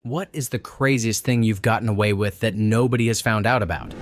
What is the craziest thing you've gotten away with that nobody has found out about?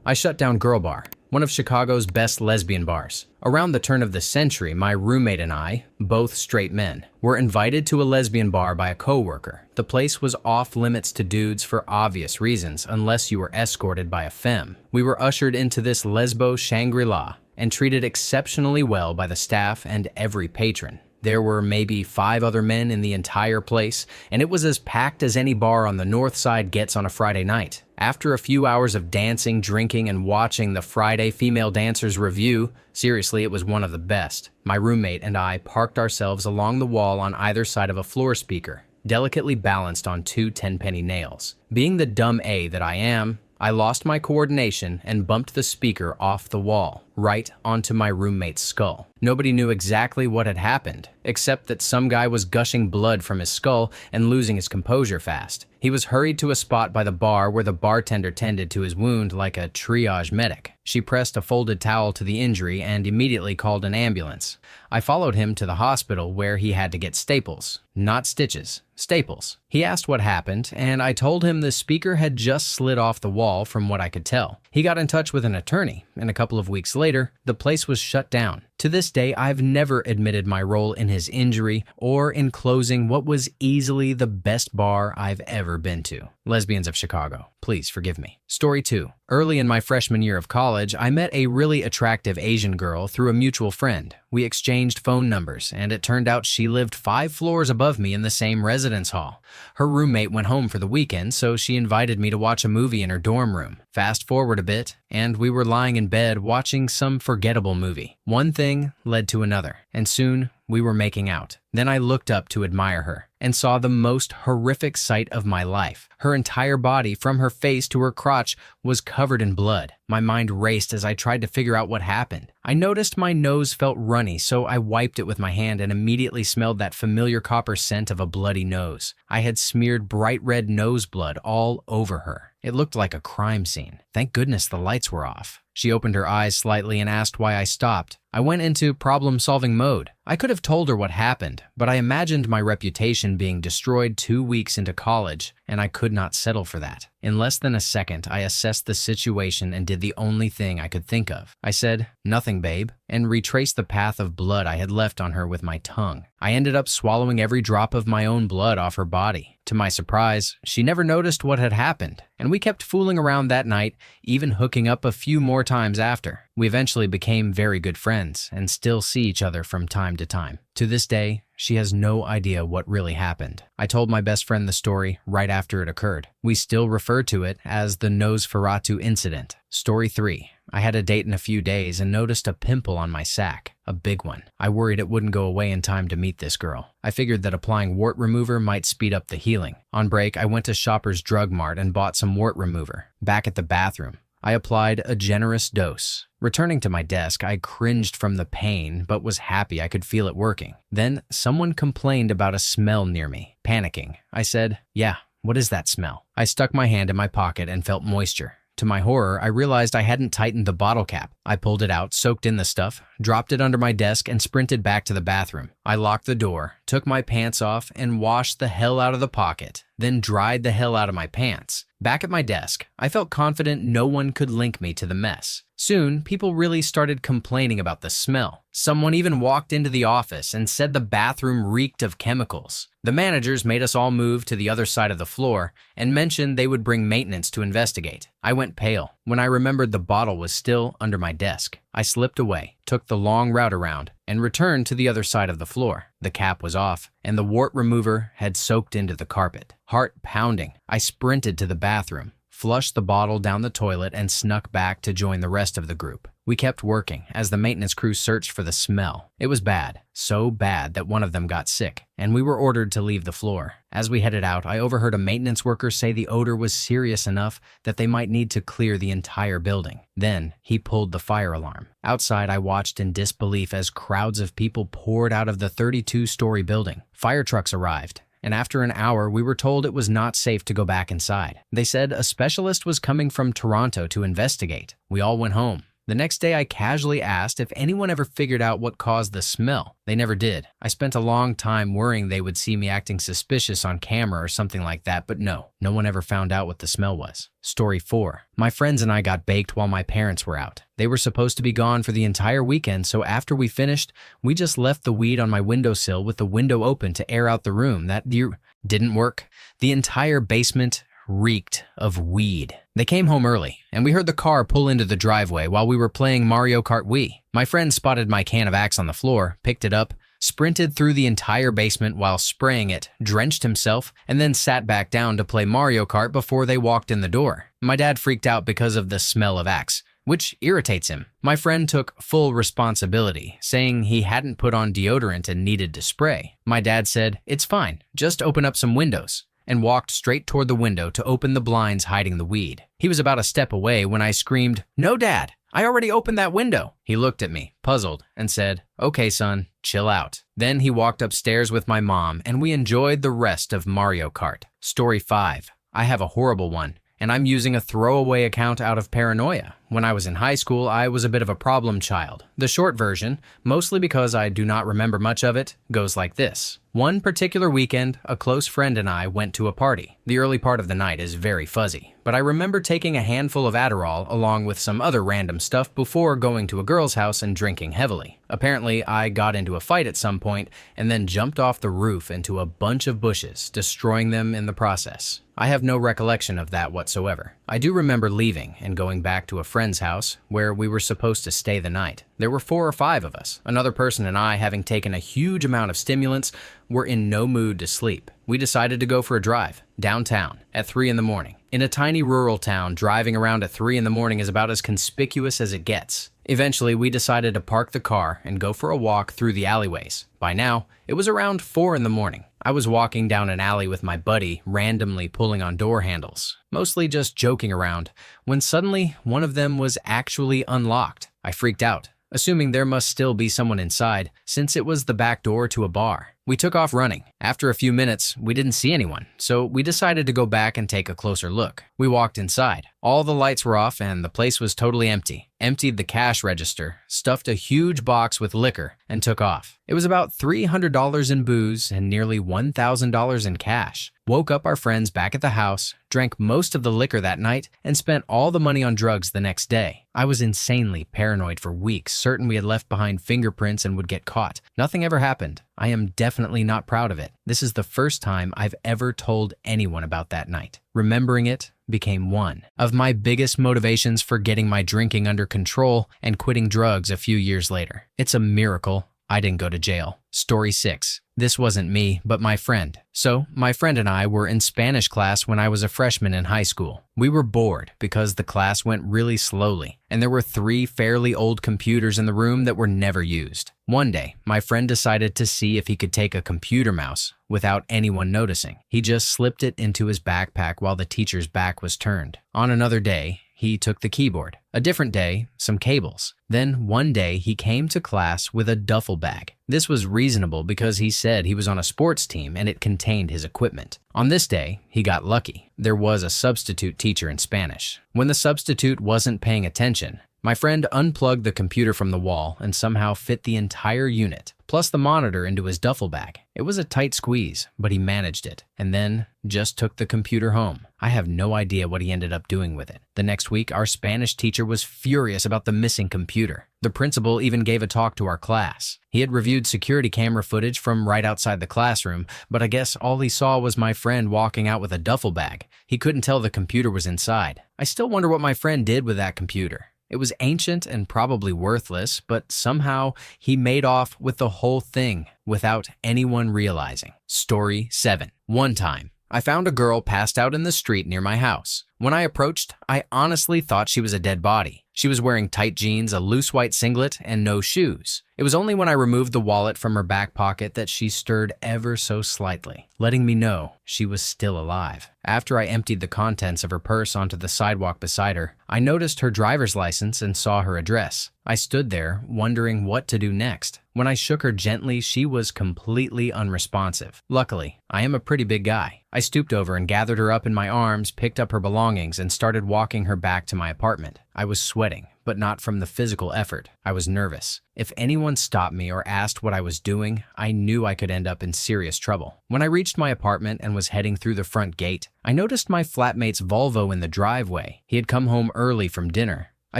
I shut down Girl Bar, one of Chicago's best lesbian bars. Around the turn of the century, my roommate and I, both straight men, were invited to a lesbian bar by a coworker. The place was off limits to dudes for obvious reasons, unless you were escorted by a femme. We were ushered into this lesbo Shangri-La and treated exceptionally well by the staff and every patron. There were maybe 5 other men in the entire place, and it was as packed as any bar on the north side gets on a Friday night. After a few hours of dancing, drinking, and watching the Friday Female Dancers review, seriously, it was one of the best. My roommate and I parked ourselves along the wall on either side of a floor speaker, delicately balanced on 2 10-penny nails. Being the dumb A that I am, I lost my coordination and bumped the speaker off the wall, right onto my roommate's skull. Nobody knew exactly what had happened, except that some guy was gushing blood from his skull and losing his composure fast. He was hurried to a spot by the bar where the bartender tended to his wound like a triage medic. She pressed a folded towel to the injury and immediately called an ambulance. I followed him to the hospital where he had to get staples. Not stitches, staples. He asked what happened, and I told him the speaker had just slid off the wall from what I could tell. He got in touch with an attorney, and a couple of weeks later, the place was shut down. To this day, I've never admitted my role in his injury or in closing what was easily the best bar I've ever been to. Lesbians of Chicago, please forgive me. Story 2. Early in my freshman year of college, I met a really attractive Asian girl through a mutual friend. We exchanged phone numbers, and it turned out she lived 5 floors above me in the same residence hall. Her roommate went home for the weekend, so she invited me to watch a movie in her dorm room. Fast forward a bit, and we were lying in bed watching some forgettable movie. One thing led to another, and soon we were making out. Then I looked up to admire her and saw the most horrific sight of my life. Her entire body, from her face to her crotch, was covered in blood. My mind raced as I tried to figure out what happened. I noticed my nose felt runny, so I wiped it with my hand and immediately smelled that familiar copper scent of a bloody nose. I had smeared bright red nose blood all over her. It looked like a crime scene. Thank goodness the lights were off. She opened her eyes slightly and asked why I stopped. I went into problem-solving mode. I could have told her what happened, but I imagined my reputation being destroyed 2 weeks into college, and I could not settle for that. In less than a second, I assessed the situation and did the only thing I could think of. I said, "Nothing, babe," and retraced the path of blood I had left on her with my tongue. I ended up swallowing every drop of my own blood off her body. To my surprise, she never noticed what had happened, and we kept fooling around that night, even hooking up a few more times after. We eventually became very good friends and still see each other from time to time. To this day, she has no idea what really happened. I told my best friend the story right after it occurred. We still refer to it as the Nosferatu incident. Story 3. I had a date in a few days and noticed a pimple on my sack, a big one. I worried it wouldn't go away in time to meet this girl. I figured that applying wart remover might speed up the healing. On break, I went to Shoppers Drug Mart and bought some wart remover. Back at the bathroom, I applied a generous dose. Returning to my desk, I cringed from the pain, but was happy I could feel it working. Then, someone complained about a smell near me. Panicking, I said, "Yeah, what is that smell?" I stuck my hand in my pocket and felt moisture. To my horror, I realized I hadn't tightened the bottle cap. I pulled it out, soaked in the stuff, dropped it under my desk, and sprinted back to the bathroom. I locked the door, took my pants off, and washed the hell out of the pocket, then dried the hell out of my pants. Back at my desk, I felt confident no one could link me to the mess. Soon, people really started complaining about the smell. Someone even walked into the office and said the bathroom reeked of chemicals. The managers made us all move to the other side of the floor and mentioned they would bring maintenance to investigate. I went pale when I remembered the bottle was still under my desk. I slipped away, took the long route around, and returned to the other side of the floor. The cap was off, and the wart remover had soaked into the carpet. Heart pounding, I sprinted to the bathroom, flushed the bottle down the toilet, and snuck back to join the rest of the group. We kept working as the maintenance crew searched for the smell. It was bad, so bad that one of them got sick, and we were ordered to leave the floor. As we headed out, I overheard a maintenance worker say the odor was serious enough that they might need to clear the entire building. Then, he pulled the fire alarm. Outside, I watched in disbelief as crowds of people poured out of the 32-story building. Fire trucks arrived, and after an hour, we were told it was not safe to go back inside. They said a specialist was coming from Toronto to investigate. We all went home. The next day, I casually asked if anyone ever figured out what caused the smell. They never did. I spent a long time worrying they would see me acting suspicious on camera or something like that, but no one ever found out what the smell was. Story 4. My friends and I got baked while my parents were out. They were supposed to be gone for the entire weekend, so after we finished, we just left the weed on my windowsill with the window open to air out the room. That didn't work. The entire basement reeked of weed. They came home early, and we heard the car pull into the driveway while we were playing Mario Kart Wii. My friend spotted my can of Axe on the floor, picked it up, sprinted through the entire basement while spraying it, drenched himself, and then sat back down to play Mario Kart before they walked in the door. My dad freaked out because of the smell of Axe, which irritates him. My friend took full responsibility, saying he hadn't put on deodorant and needed to spray. My dad said, "It's fine, just open up some windows," and walked straight toward the window to open the blinds hiding the weed. He was about a step away when I screamed, "No, Dad, I already opened that window." He looked at me, puzzled, and said, "Okay, son, chill out." Then he walked upstairs with my mom, and we enjoyed the rest of Mario Kart. Story 5. I have a horrible one, and I'm using a throwaway account out of paranoia. When I was in high school, I was a bit of a problem child. The short version, mostly because I do not remember much of it, goes like this. One particular weekend, a close friend and I went to a party. The early part of the night is very fuzzy, but I remember taking a handful of Adderall along with some other random stuff before going to a girl's house and drinking heavily. Apparently, I got into a fight at some point and then jumped off the roof into a bunch of bushes, destroying them in the process. I have no recollection of that whatsoever. I do remember leaving and going back to a friend's house where we were supposed to stay the night. There were 4 or 5 of us. Another person and I, having taken a huge amount of stimulants, were in no mood to sleep. We decided to go for a drive downtown at 3 in the morning. In a tiny rural town, driving around at 3 in the morning is about as conspicuous as it gets. Eventually, we decided to park the car and go for a walk through the alleyways. By now, it was around 4 in the morning. I was walking down an alley with my buddy, randomly pulling on door handles, mostly just joking around, when suddenly one of them was actually unlocked. I freaked out, assuming there must still be someone inside, since it was the back door to a bar. We took off running. After a few minutes, we didn't see anyone, so we decided to go back and take a closer look. We walked inside. All the lights were off and the place was totally empty. Emptied the cash register, stuffed a huge box with liquor, and took off. It was about $300 in booze and nearly $1,000 in cash. Woke up our friends back at the house, drank most of the liquor that night, and spent all the money on drugs the next day. I was insanely paranoid for weeks, certain we had left behind fingerprints and would get caught. Nothing ever happened. I am definitely not proud of it. This is the first time I've ever told anyone about that night. Remembering it became one of my biggest motivations for getting my drinking under control and quitting drugs a few years later. It's a miracle I didn't go to jail. Story 6. This wasn't me, but my friend. So, my friend and I were in Spanish class when I was a freshman in high school. We were bored because the class went really slowly, and there were 3 fairly old computers in the room that were never used. One day, my friend decided to see if he could take a computer mouse without anyone noticing. He just slipped it into his backpack while the teacher's back was turned. On another day, he took the keyboard. A different day, some cables. Then one day he came to class with a duffel bag. This was reasonable because he said he was on a sports team and it contained his equipment. On this day, he got lucky. There was a substitute teacher in Spanish. When the substitute wasn't paying attention, my friend unplugged the computer from the wall and somehow fit the entire unit, plus the monitor, into his duffel bag. It was a tight squeeze, but he managed it, and then just took the computer home. I have no idea what he ended up doing with it. The next week, our Spanish teacher was furious about the missing computer. The principal even gave a talk to our class. He had reviewed security camera footage from right outside the classroom, but I guess all he saw was my friend walking out with a duffel bag. He couldn't tell the computer was inside. I still wonder what my friend did with that computer. It was ancient and probably worthless, but somehow he made off with the whole thing without anyone realizing. Story 7. One time, I found a girl passed out in the street near my house. When I approached, I honestly thought she was a dead body. She was wearing tight jeans, a loose white singlet, and no shoes. It was only when I removed the wallet from her back pocket that she stirred ever so slightly, letting me know she was still alive. After I emptied the contents of her purse onto the sidewalk beside her, I noticed her driver's license and saw her address. I stood there, wondering what to do next. When I shook her gently, she was completely unresponsive. Luckily, I am a pretty big guy. I stooped over and gathered her up in my arms, picked up her belongings, and started walking her back to my apartment. I was sweating, but not from the physical effort. I was nervous. If anyone stopped me or asked what I was doing, I knew I could end up in serious trouble. When I reached my apartment and was heading through the front gate, I noticed my flatmate's Volvo in the driveway. He had come home early from dinner. I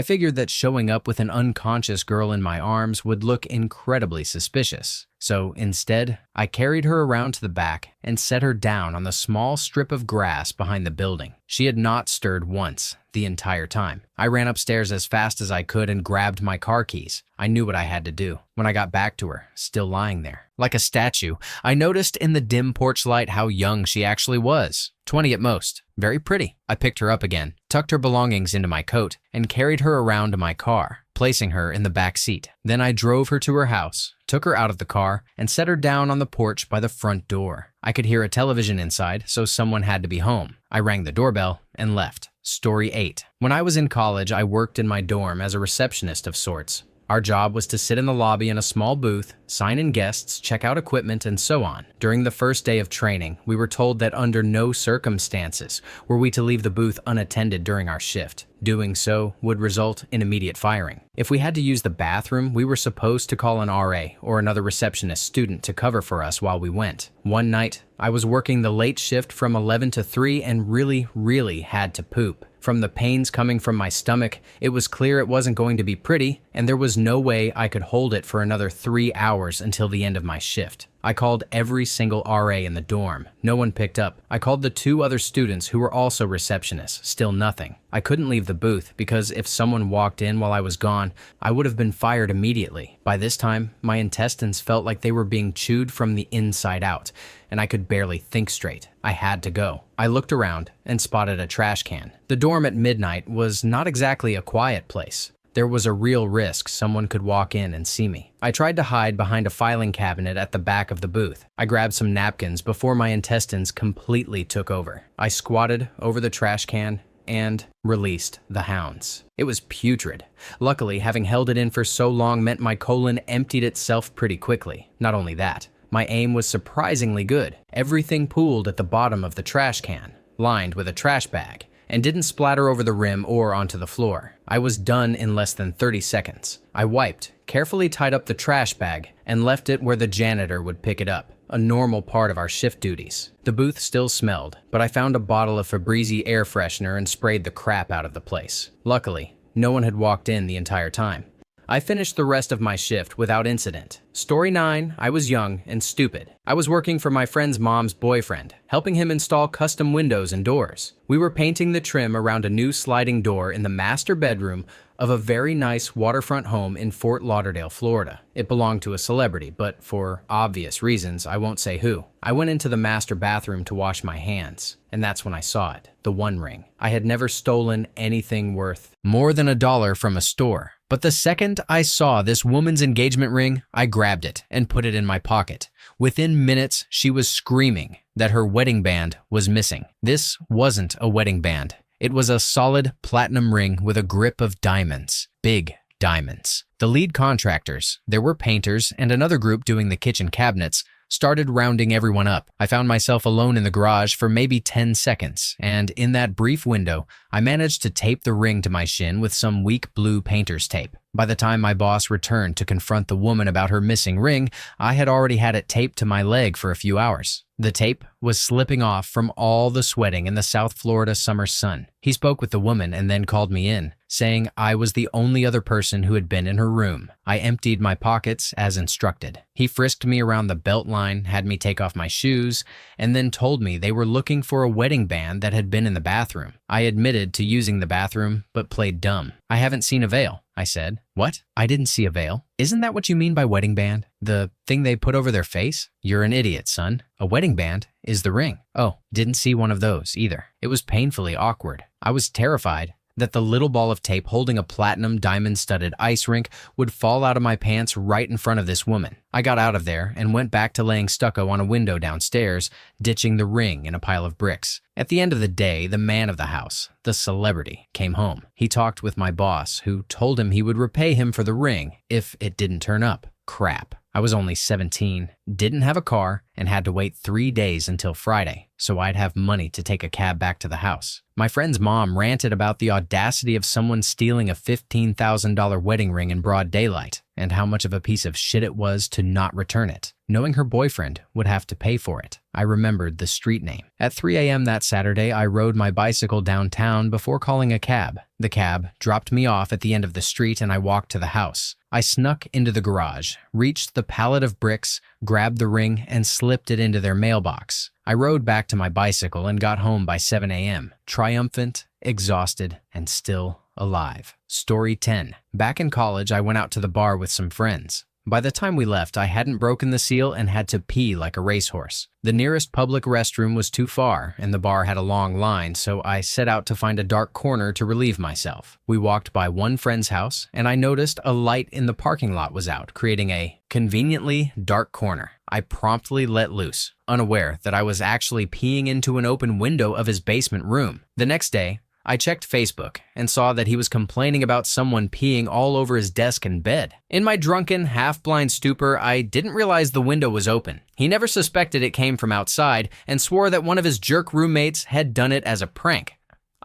figured that showing up with an unconscious girl in my arms would look incredibly suspicious. So instead, I carried her around to the back and set her down on the small strip of grass behind the building. She had not stirred once the entire time. I ran upstairs as fast as I could and grabbed my car keys. I knew what I had to do. When I got back to her, still lying there, like a statue, I noticed in the dim porch light how young she actually was. 20 at most. Very pretty. I picked her up again, tucked her belongings into my coat, and carried her around to my car, placing her in the back seat. Then I drove her to her house, took her out of the car, and set her down on the porch by the front door. I could hear a television inside, so someone had to be home. I rang the doorbell and left. Story 8. When I was in college, I worked in my dorm as a receptionist of sorts. Our job was to sit in the lobby in a small booth, sign in guests, check out equipment, and so on. During the first day of training, we were told that under no circumstances were we to leave the booth unattended during our shift. Doing so would result in immediate firing. If we had to use the bathroom, we were supposed to call an RA or another receptionist student to cover for us while we went. One night, I was working the late shift from 11 to 3 and really had to poop. From the pains coming from my stomach, it was clear it wasn't going to be pretty, and there was no way I could hold it for another 3 hours until the end of my shift. I called every single RA in the dorm. No one picked up. I called the 2 other students who were also receptionists. Still nothing. I couldn't leave the booth because if someone walked in while I was gone, I would have been fired immediately. By this time, my intestines felt like they were being chewed from the inside out, and I could barely think straight. I had to go. I looked around and spotted a trash can. The dorm at midnight was not exactly a quiet place. There was a real risk someone could walk in and see me. I tried to hide behind a filing cabinet at the back of the booth. I grabbed some napkins before my intestines completely took over. I squatted over the trash can and released the hounds. It was putrid. Luckily, having held it in for so long meant my colon emptied itself pretty quickly. Not only that, my aim was surprisingly good. Everything pooled at the bottom of the trash can, lined with a trash bag, and didn't splatter over the rim or onto the floor. I was done in less than 30 seconds. I wiped, carefully tied up the trash bag, and left it where the janitor would pick it up, a normal part of our shift duties. The booth still smelled, but I found a bottle of Febreze air freshener and sprayed the crap out of the place. Luckily, no one had walked in the entire time. I finished the rest of my shift without incident. Story 9, I was young and stupid. I was working for my friend's mom's boyfriend, helping him install custom windows and doors. We were painting the trim around a new sliding door in the master bedroom of a very nice waterfront home in Fort Lauderdale, Florida. It belonged to a celebrity, but for obvious reasons, I won't say who. I went into the master bathroom to wash my hands, and that's when I saw it, the One Ring. I had never stolen anything worth more than $1 from a store. But the second I saw this woman's engagement ring, I grabbed it and put it in my pocket. Within minutes, she was screaming that her wedding band was missing. This wasn't a wedding band. It was a solid platinum ring with a grip of diamonds. Big diamonds. The lead contractors, there were painters and another group doing the kitchen cabinets, started rounding everyone up. I found myself alone in the garage for maybe 10 seconds, and in that brief window, I managed to tape the ring to my shin with some weak blue painter's tape. By the time my boss returned to confront the woman about her missing ring, I had already had it taped to my leg for a few hours. The tape was slipping off from all the sweating in the South Florida summer sun. He spoke with the woman and then called me in, saying I was the only other person who had been in her room. I emptied my pockets as instructed. He frisked me around the belt line, had me take off my shoes, and then told me they were looking for a wedding band that had been in the bathroom. I admitted to using the bathroom, but played dumb. I haven't seen a veil, I said. What? I didn't see a veil? Isn't that what you mean by wedding band? The thing they put over their face? You're an idiot, son. A wedding band is the ring. Oh, didn't see one of those either. It was painfully awkward. I was terrified that the little ball of tape holding a platinum diamond-studded ice rink would fall out of my pants right in front of this woman. I got out of there and went back to laying stucco on a window downstairs, ditching the ring in a pile of bricks. At the end of the day, the man of the house, the celebrity, came home. He talked with my boss, who told him he would repay him for the ring if it didn't turn up. Crap. I was only 17, didn't have a car, and had to wait 3 days until Friday, so I'd have money to take a cab back to the house. My friend's mom ranted about the audacity of someone stealing a $15,000 wedding ring in broad daylight, and how much of a piece of shit it was to not return it, knowing her boyfriend would have to pay for it. I remembered the street name. At 3 a.m. that Saturday, I rode my bicycle downtown before calling a cab. The cab dropped me off at the end of the street and I walked to the house. I snuck into the garage, reached the pallet of bricks, grabbed the ring, and slipped it into their mailbox. I rode back to my bicycle and got home by 7 a.m., triumphant, exhausted, and still alive. Story 10. Back in college, I went out to the bar with some friends. By the time we left, I hadn't broken the seal and had to pee like a racehorse. The nearest public restroom was too far, and the bar had a long line, so I set out to find a dark corner to relieve myself. We walked by one friend's house, and I noticed a light in the parking lot was out, creating a conveniently dark corner. I promptly let loose, unaware that I was actually peeing into an open window of his basement room. The next day, I checked Facebook and saw that he was complaining about someone peeing all over his desk and bed. In my drunken, half-blind stupor, I didn't realize the window was open. He never suspected it came from outside and swore that one of his jerk roommates had done it as a prank.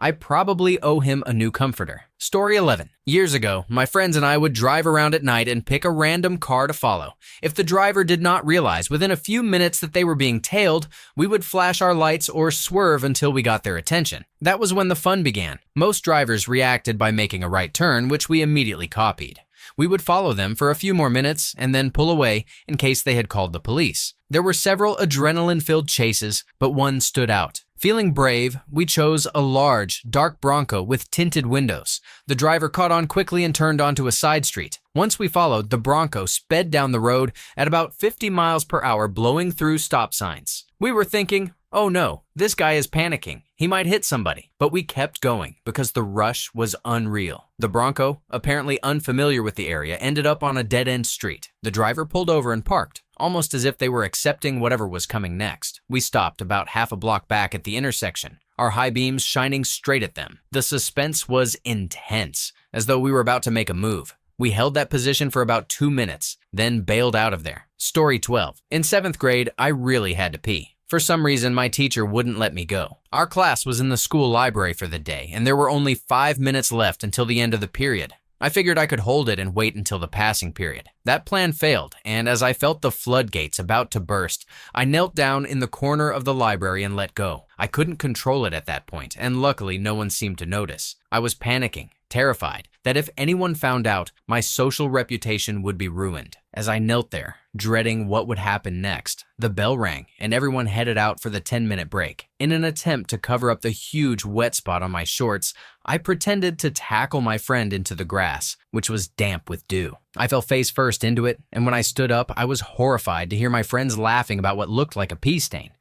I probably owe him a new comforter. Story 11. Years ago, my friends and I would drive around at night and pick a random car to follow. If the driver did not realize within a few minutes that they were being tailed, we would flash our lights or swerve until we got their attention. That was when the fun began. Most drivers reacted by making a right turn, which we immediately copied. We would follow them for a few more minutes and then pull away in case they had called the police. There were several adrenaline-filled chases, but one stood out. Feeling brave, we chose a large, dark Bronco with tinted windows. The driver caught on quickly and turned onto a side street. Once we followed, the Bronco sped down the road at about 50 miles per hour, blowing through stop signs. We were thinking, oh no, this guy is panicking. He might hit somebody. But we kept going because the rush was unreal. The Bronco, apparently unfamiliar with the area, ended up on a dead-end street. The driver pulled over and parked, almost as if they were accepting whatever was coming next. We stopped about half a block back at the intersection, our high beams shining straight at them. The suspense was intense, as though we were about to make a move. We held that position for about 2 minutes, then bailed out of there. Story 12. In 7th grade, I really had to pee. For some reason, my teacher wouldn't let me go. Our class was in the school library for the day, and there were only 5 minutes left until the end of the period. I figured I could hold it and wait until the passing period. That plan failed, and as I felt the floodgates about to burst, I knelt down in the corner of the library and let go. I couldn't control it at that point, and luckily no one seemed to notice. I was panicking, terrified that if anyone found out, my social reputation would be ruined. As I knelt there, dreading what would happen next, the bell rang and everyone headed out for the 10-minute break. In an attempt to cover up the huge wet spot on my shorts, I pretended to tackle my friend into the grass, which was damp with dew. I fell face first into it, and when I stood up, I was horrified to hear my friends laughing about what looked like a pee stain.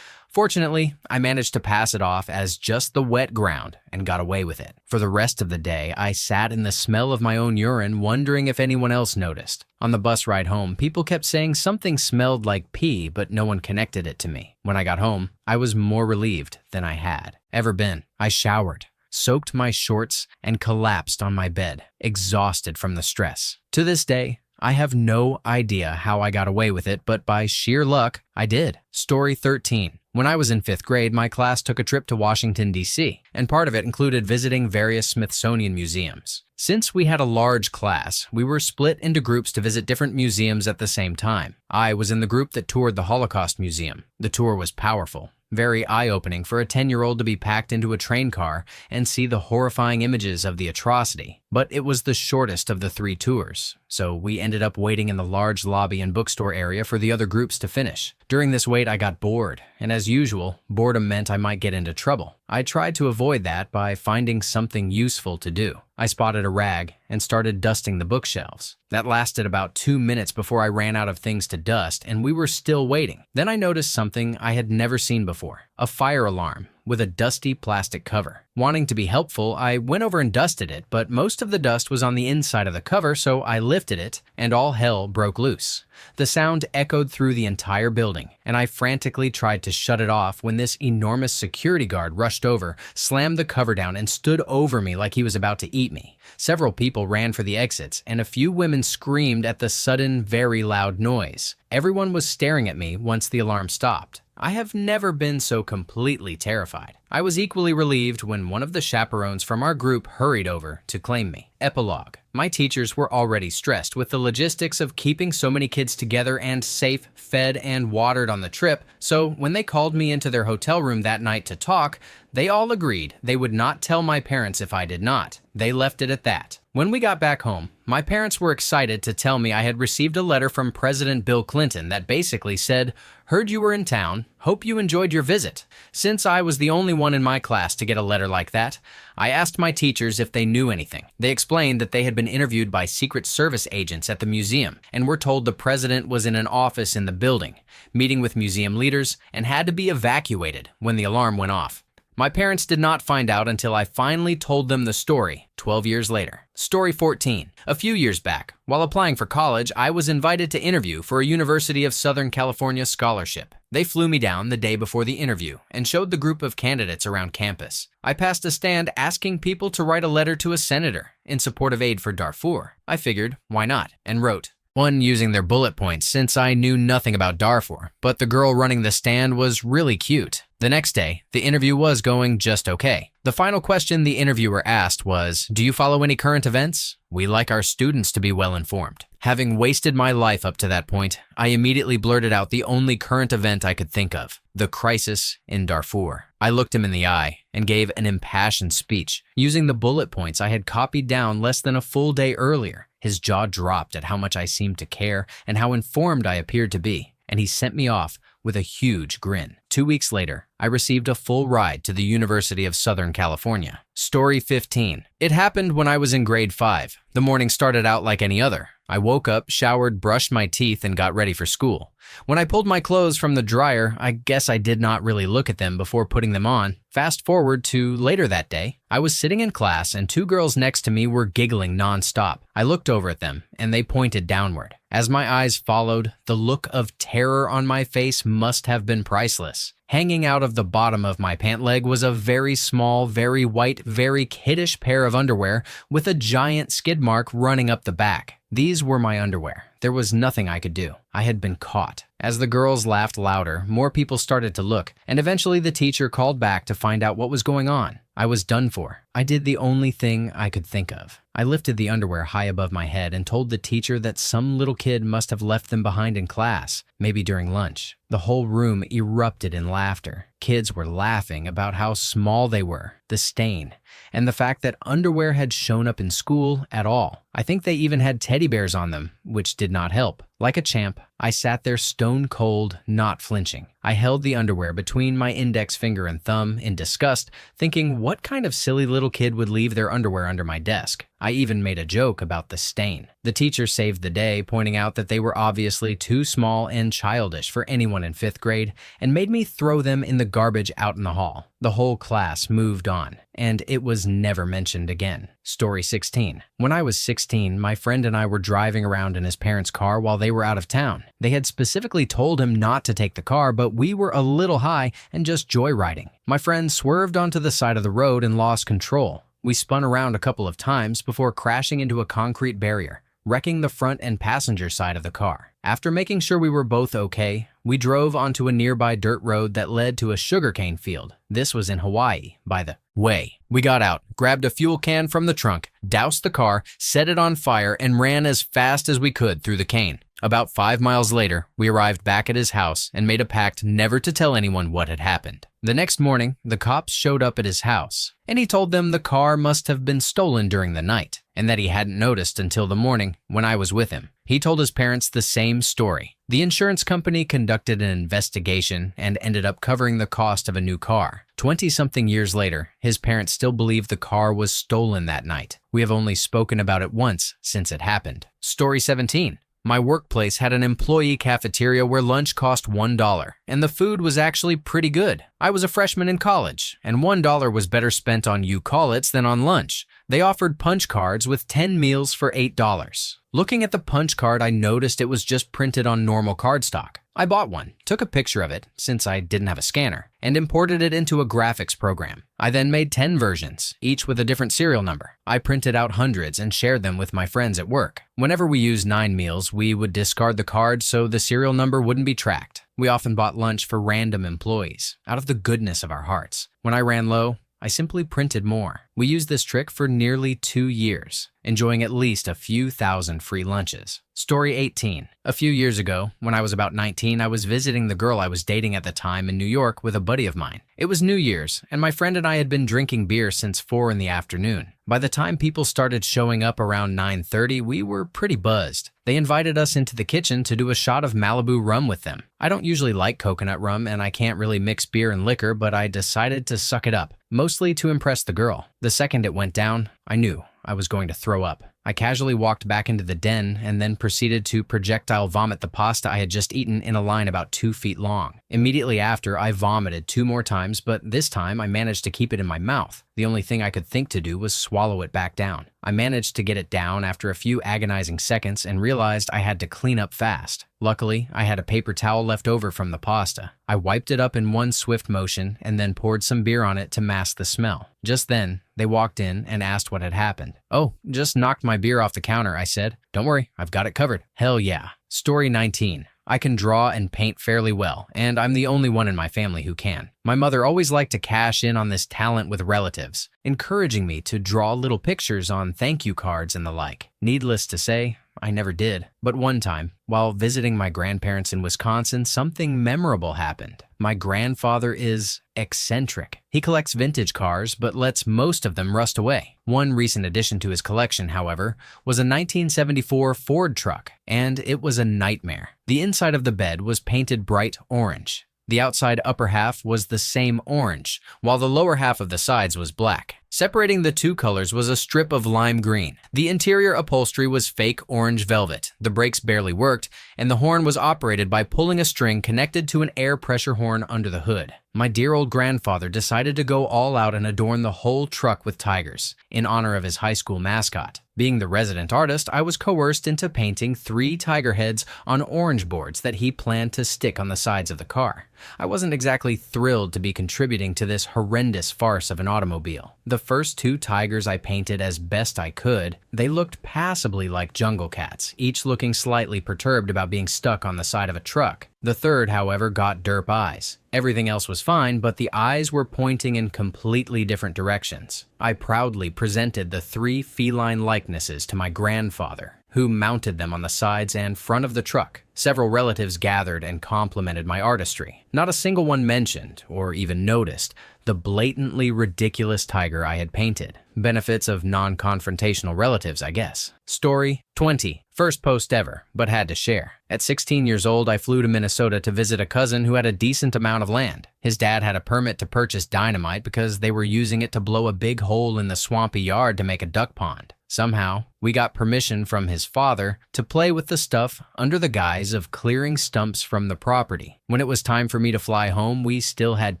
Fortunately, I managed to pass it off as just the wet ground and got away with it. For the rest of the day, I sat in the smell of my own urine, wondering if anyone else noticed. On the bus ride home, people kept saying something smelled like pee, but no one connected it to me. When I got home, I was more relieved than I had ever been. I showered, soaked my shorts, and collapsed on my bed, exhausted from the stress. To this day, I have no idea how I got away with it, but by sheer luck, I did. Story 13. When I was in 5th grade, my class took a trip to Washington, D.C., and part of it included visiting various Smithsonian museums. Since we had a large class, we were split into groups to visit different museums at the same time. I was in the group that toured the Holocaust Museum. The tour was powerful. Very eye-opening for a 10-year-old to be packed into a train car and see the horrifying images of the atrocity. But it was the shortest of the 3 tours, so we ended up waiting in the large lobby and bookstore area for the other groups to finish. During this wait, I got bored, and as usual, boredom meant I might get into trouble. I tried to avoid that by finding something useful to do. I spotted a rag and started dusting the bookshelves. That lasted about 2 minutes before I ran out of things to dust, and we were still waiting. Then I noticed something I had never seen before. a fire alarm with a dusty plastic cover. Wanting to be helpful, I went over and dusted it, but most of the dust was on the inside of the cover, so I lifted it, and all hell broke loose. The sound echoed through the entire building, and I frantically tried to shut it off when this enormous security guard rushed over, slammed the cover down, and stood over me like he was about to eat me. Several people ran for the exits, and a few women screamed at the sudden, very loud noise. Everyone was staring at me once the alarm stopped. I have never been so completely terrified. I was equally relieved when one of the chaperones from our group hurried over to claim me. Epilogue. My teachers were already stressed with the logistics of keeping so many kids together and safe, fed, and watered on the trip, so when they called me into their hotel room that night to talk, they all agreed they would not tell my parents if I did not. They left it at that. When we got back home, my parents were excited to tell me I had received a letter from President Bill Clinton that basically said, "Heard you were in town. Hope you enjoyed your visit." Since I was the only one in my class to get a letter like that, I asked my teachers if they knew anything. They explained that they had been interviewed by Secret Service agents at the museum and were told the president was in an office in the building, meeting with museum leaders, and had to be evacuated when the alarm went off. My parents did not find out until I finally told them the story 12 years later. Story 14. A few years back, while applying for college, I was invited to interview for a University of Southern California scholarship. They flew me down the day before the interview and showed the group of candidates around campus. I passed a stand asking people to write a letter to a senator in support of aid for Darfur. I figured, why not, and wrote one using their bullet points since I knew nothing about Darfur, but the girl running the stand was really cute. The next day, the interview was going just okay. The final question the interviewer asked was, "Do you follow any current events? We like our students to be well informed." Having wasted my life up to that point, I immediately blurted out the only current event I could think of, the crisis in Darfur. I looked him in the eye and gave an impassioned speech using the bullet points I had copied down less than a full day earlier. His jaw dropped at how much I seemed to care and how informed I appeared to be, and he sent me off with a huge grin. 2 weeks later, I received a full ride to the University of Southern California. Story 15. It happened when I was in grade 5. The morning started out like any other. I woke up, showered, brushed my teeth, and got ready for school. When I pulled my clothes from the dryer, I guess I did not really look at them before putting them on. Fast forward to later that day, I was sitting in class and two girls next to me were giggling nonstop. I looked over at them and they pointed downward. As my eyes followed, the look of terror on my face must have been priceless. Hanging out of the bottom of my pant leg was a very small, very white, very kiddish pair of underwear with a giant skid mark running up the back. These were my underwear. There was nothing I could do. I had been caught. As the girls laughed louder, more people started to look, and eventually the teacher called back to find out what was going on. I was done for. I did the only thing I could think of. I lifted the underwear high above my head and told the teacher that some little kid must have left them behind in class, maybe during lunch. The whole room erupted in laughter. Kids were laughing about how small they were, the stain, and the fact that underwear had shown up in school at all. I think they even had teddy bears on them, which did not help. Like a champ, I sat there stone cold, not flinching. I held the underwear between my index finger and thumb in disgust, thinking what kind of silly little kid would leave their underwear under my desk. I even made a joke about the stain. The teacher saved the day, pointing out that they were obviously too small and childish for anyone in 5th grade, and made me throw them in the garbage out in the hall. The whole class moved on, and it was never mentioned again. Story 16. When I was 16, my friend and I were driving around in his parents' car while they were out of town. They had specifically told him not to take the car, but we were a little high and just joyriding. My friend swerved onto the side of the road and lost control. We spun around a couple of times before crashing into a concrete barrier, wrecking the front and passenger side of the car. After making sure we were both okay, we drove onto a nearby dirt road that led to a sugarcane field. This was in Hawaii, by the way. We got out, grabbed a fuel can from the trunk, doused the car, set it on fire, and ran as fast as we could through the cane. About 5 miles later, we arrived back at his house and made a pact never to tell anyone what had happened. The next morning, the cops showed up at his house, and he told them the car must have been stolen during the night, and that he hadn't noticed until the morning when I was with him. He told his parents the same story. The insurance company conducted an investigation and ended up covering the cost of a new car. 20-something years later, his parents still believe the car was stolen that night. We have only spoken about it once since it happened. Story 17. My workplace had an employee cafeteria where lunch cost $1, and the food was actually pretty good. I was a freshman in college, and $1 was better spent on you-call-its than on lunch. They offered punch cards with 10 meals for $8. Looking at the punch card, I noticed it was just printed on normal cardstock. I bought one, took a picture of it, since I didn't have a scanner, and imported it into a graphics program. I then made 10 versions, each with a different serial number. I printed out hundreds and shared them with my friends at work. Whenever we used 9 meals, we would discard the card so the serial number wouldn't be tracked. We often bought lunch for random employees, out of the goodness of our hearts. When I ran low, I simply printed more. We used this trick for nearly 2 years, enjoying at least a few thousand free lunches. Story 18. A few years ago, when I was about 19, I was visiting the girl I was dating at the time in New York with a buddy of mine. It was New Year's, and my friend and I had been drinking beer since 4 in the afternoon. By the time people started showing up around 9:30, we were pretty buzzed. They invited us into the kitchen to do a shot of Malibu rum with them. I don't usually like coconut rum, and I can't really mix beer and liquor, but I decided to suck it up, mostly to impress the girl. The second it went down, I knew I was going to throw up. I casually walked back into the den and then proceeded to projectile vomit the pasta I had just eaten in a line about 2 feet long. Immediately after, I vomited 2 more times, but this time I managed to keep it in my mouth. The only thing I could think to do was swallow it back down. I managed to get it down after a few agonizing seconds and realized I had to clean up fast. Luckily, I had a paper towel left over from the pasta. I wiped it up in one swift motion and then poured some beer on it to mask the smell. Just then, they walked in and asked what had happened. "Oh, just knocked my beer off the counter," I said. "Don't worry, I've got it covered." Hell yeah. Story 19. I can draw and paint fairly well, and I'm the only one in my family who can. My mother always liked to cash in on this talent with relatives, encouraging me to draw little pictures on thank you cards and the like. Needless to say, I never did. But one time, while visiting my grandparents in Wisconsin, something memorable happened. My grandfather is eccentric. He collects vintage cars, but lets most of them rust away. One recent addition to his collection, however, was a 1974 Ford truck, and it was a nightmare. The inside of the bed was painted bright orange. The outside upper half was the same orange, while the lower half of the sides was black. Separating the two colors was a strip of lime green. The interior upholstery was fake orange velvet, the brakes barely worked, and the horn was operated by pulling a string connected to an air pressure horn under the hood. My dear old grandfather decided to go all out and adorn the whole truck with tigers, in honor of his high school mascot. Being the resident artist, I was coerced into painting 3 tiger heads on orange boards that he planned to stick on the sides of the car. I wasn't exactly thrilled to be contributing to this horrendous farce of an automobile. The first 2 tigers I painted as best I could. They looked passably like jungle cats, each looking slightly perturbed about being stuck on the side of a truck. The third, however, got derp eyes. Everything else was fine, but the eyes were pointing in completely different directions. I proudly presented the 3 feline likenesses to my grandfather, who mounted them on the sides and front of the truck. Several relatives gathered and complimented my artistry. Not a single one mentioned, or even noticed, the blatantly ridiculous tiger I had painted. Benefits of non-confrontational relatives, I guess. Story 20. First post ever, but had to share. At 16 years old, I flew to Minnesota to visit a cousin who had a decent amount of land. His dad had a permit to purchase dynamite because they were using it to blow a big hole in the swampy yard to make a duck pond. Somehow, we got permission from his father to play with the stuff under the guise of clearing stumps from the property. When it was time for me to fly home, we still had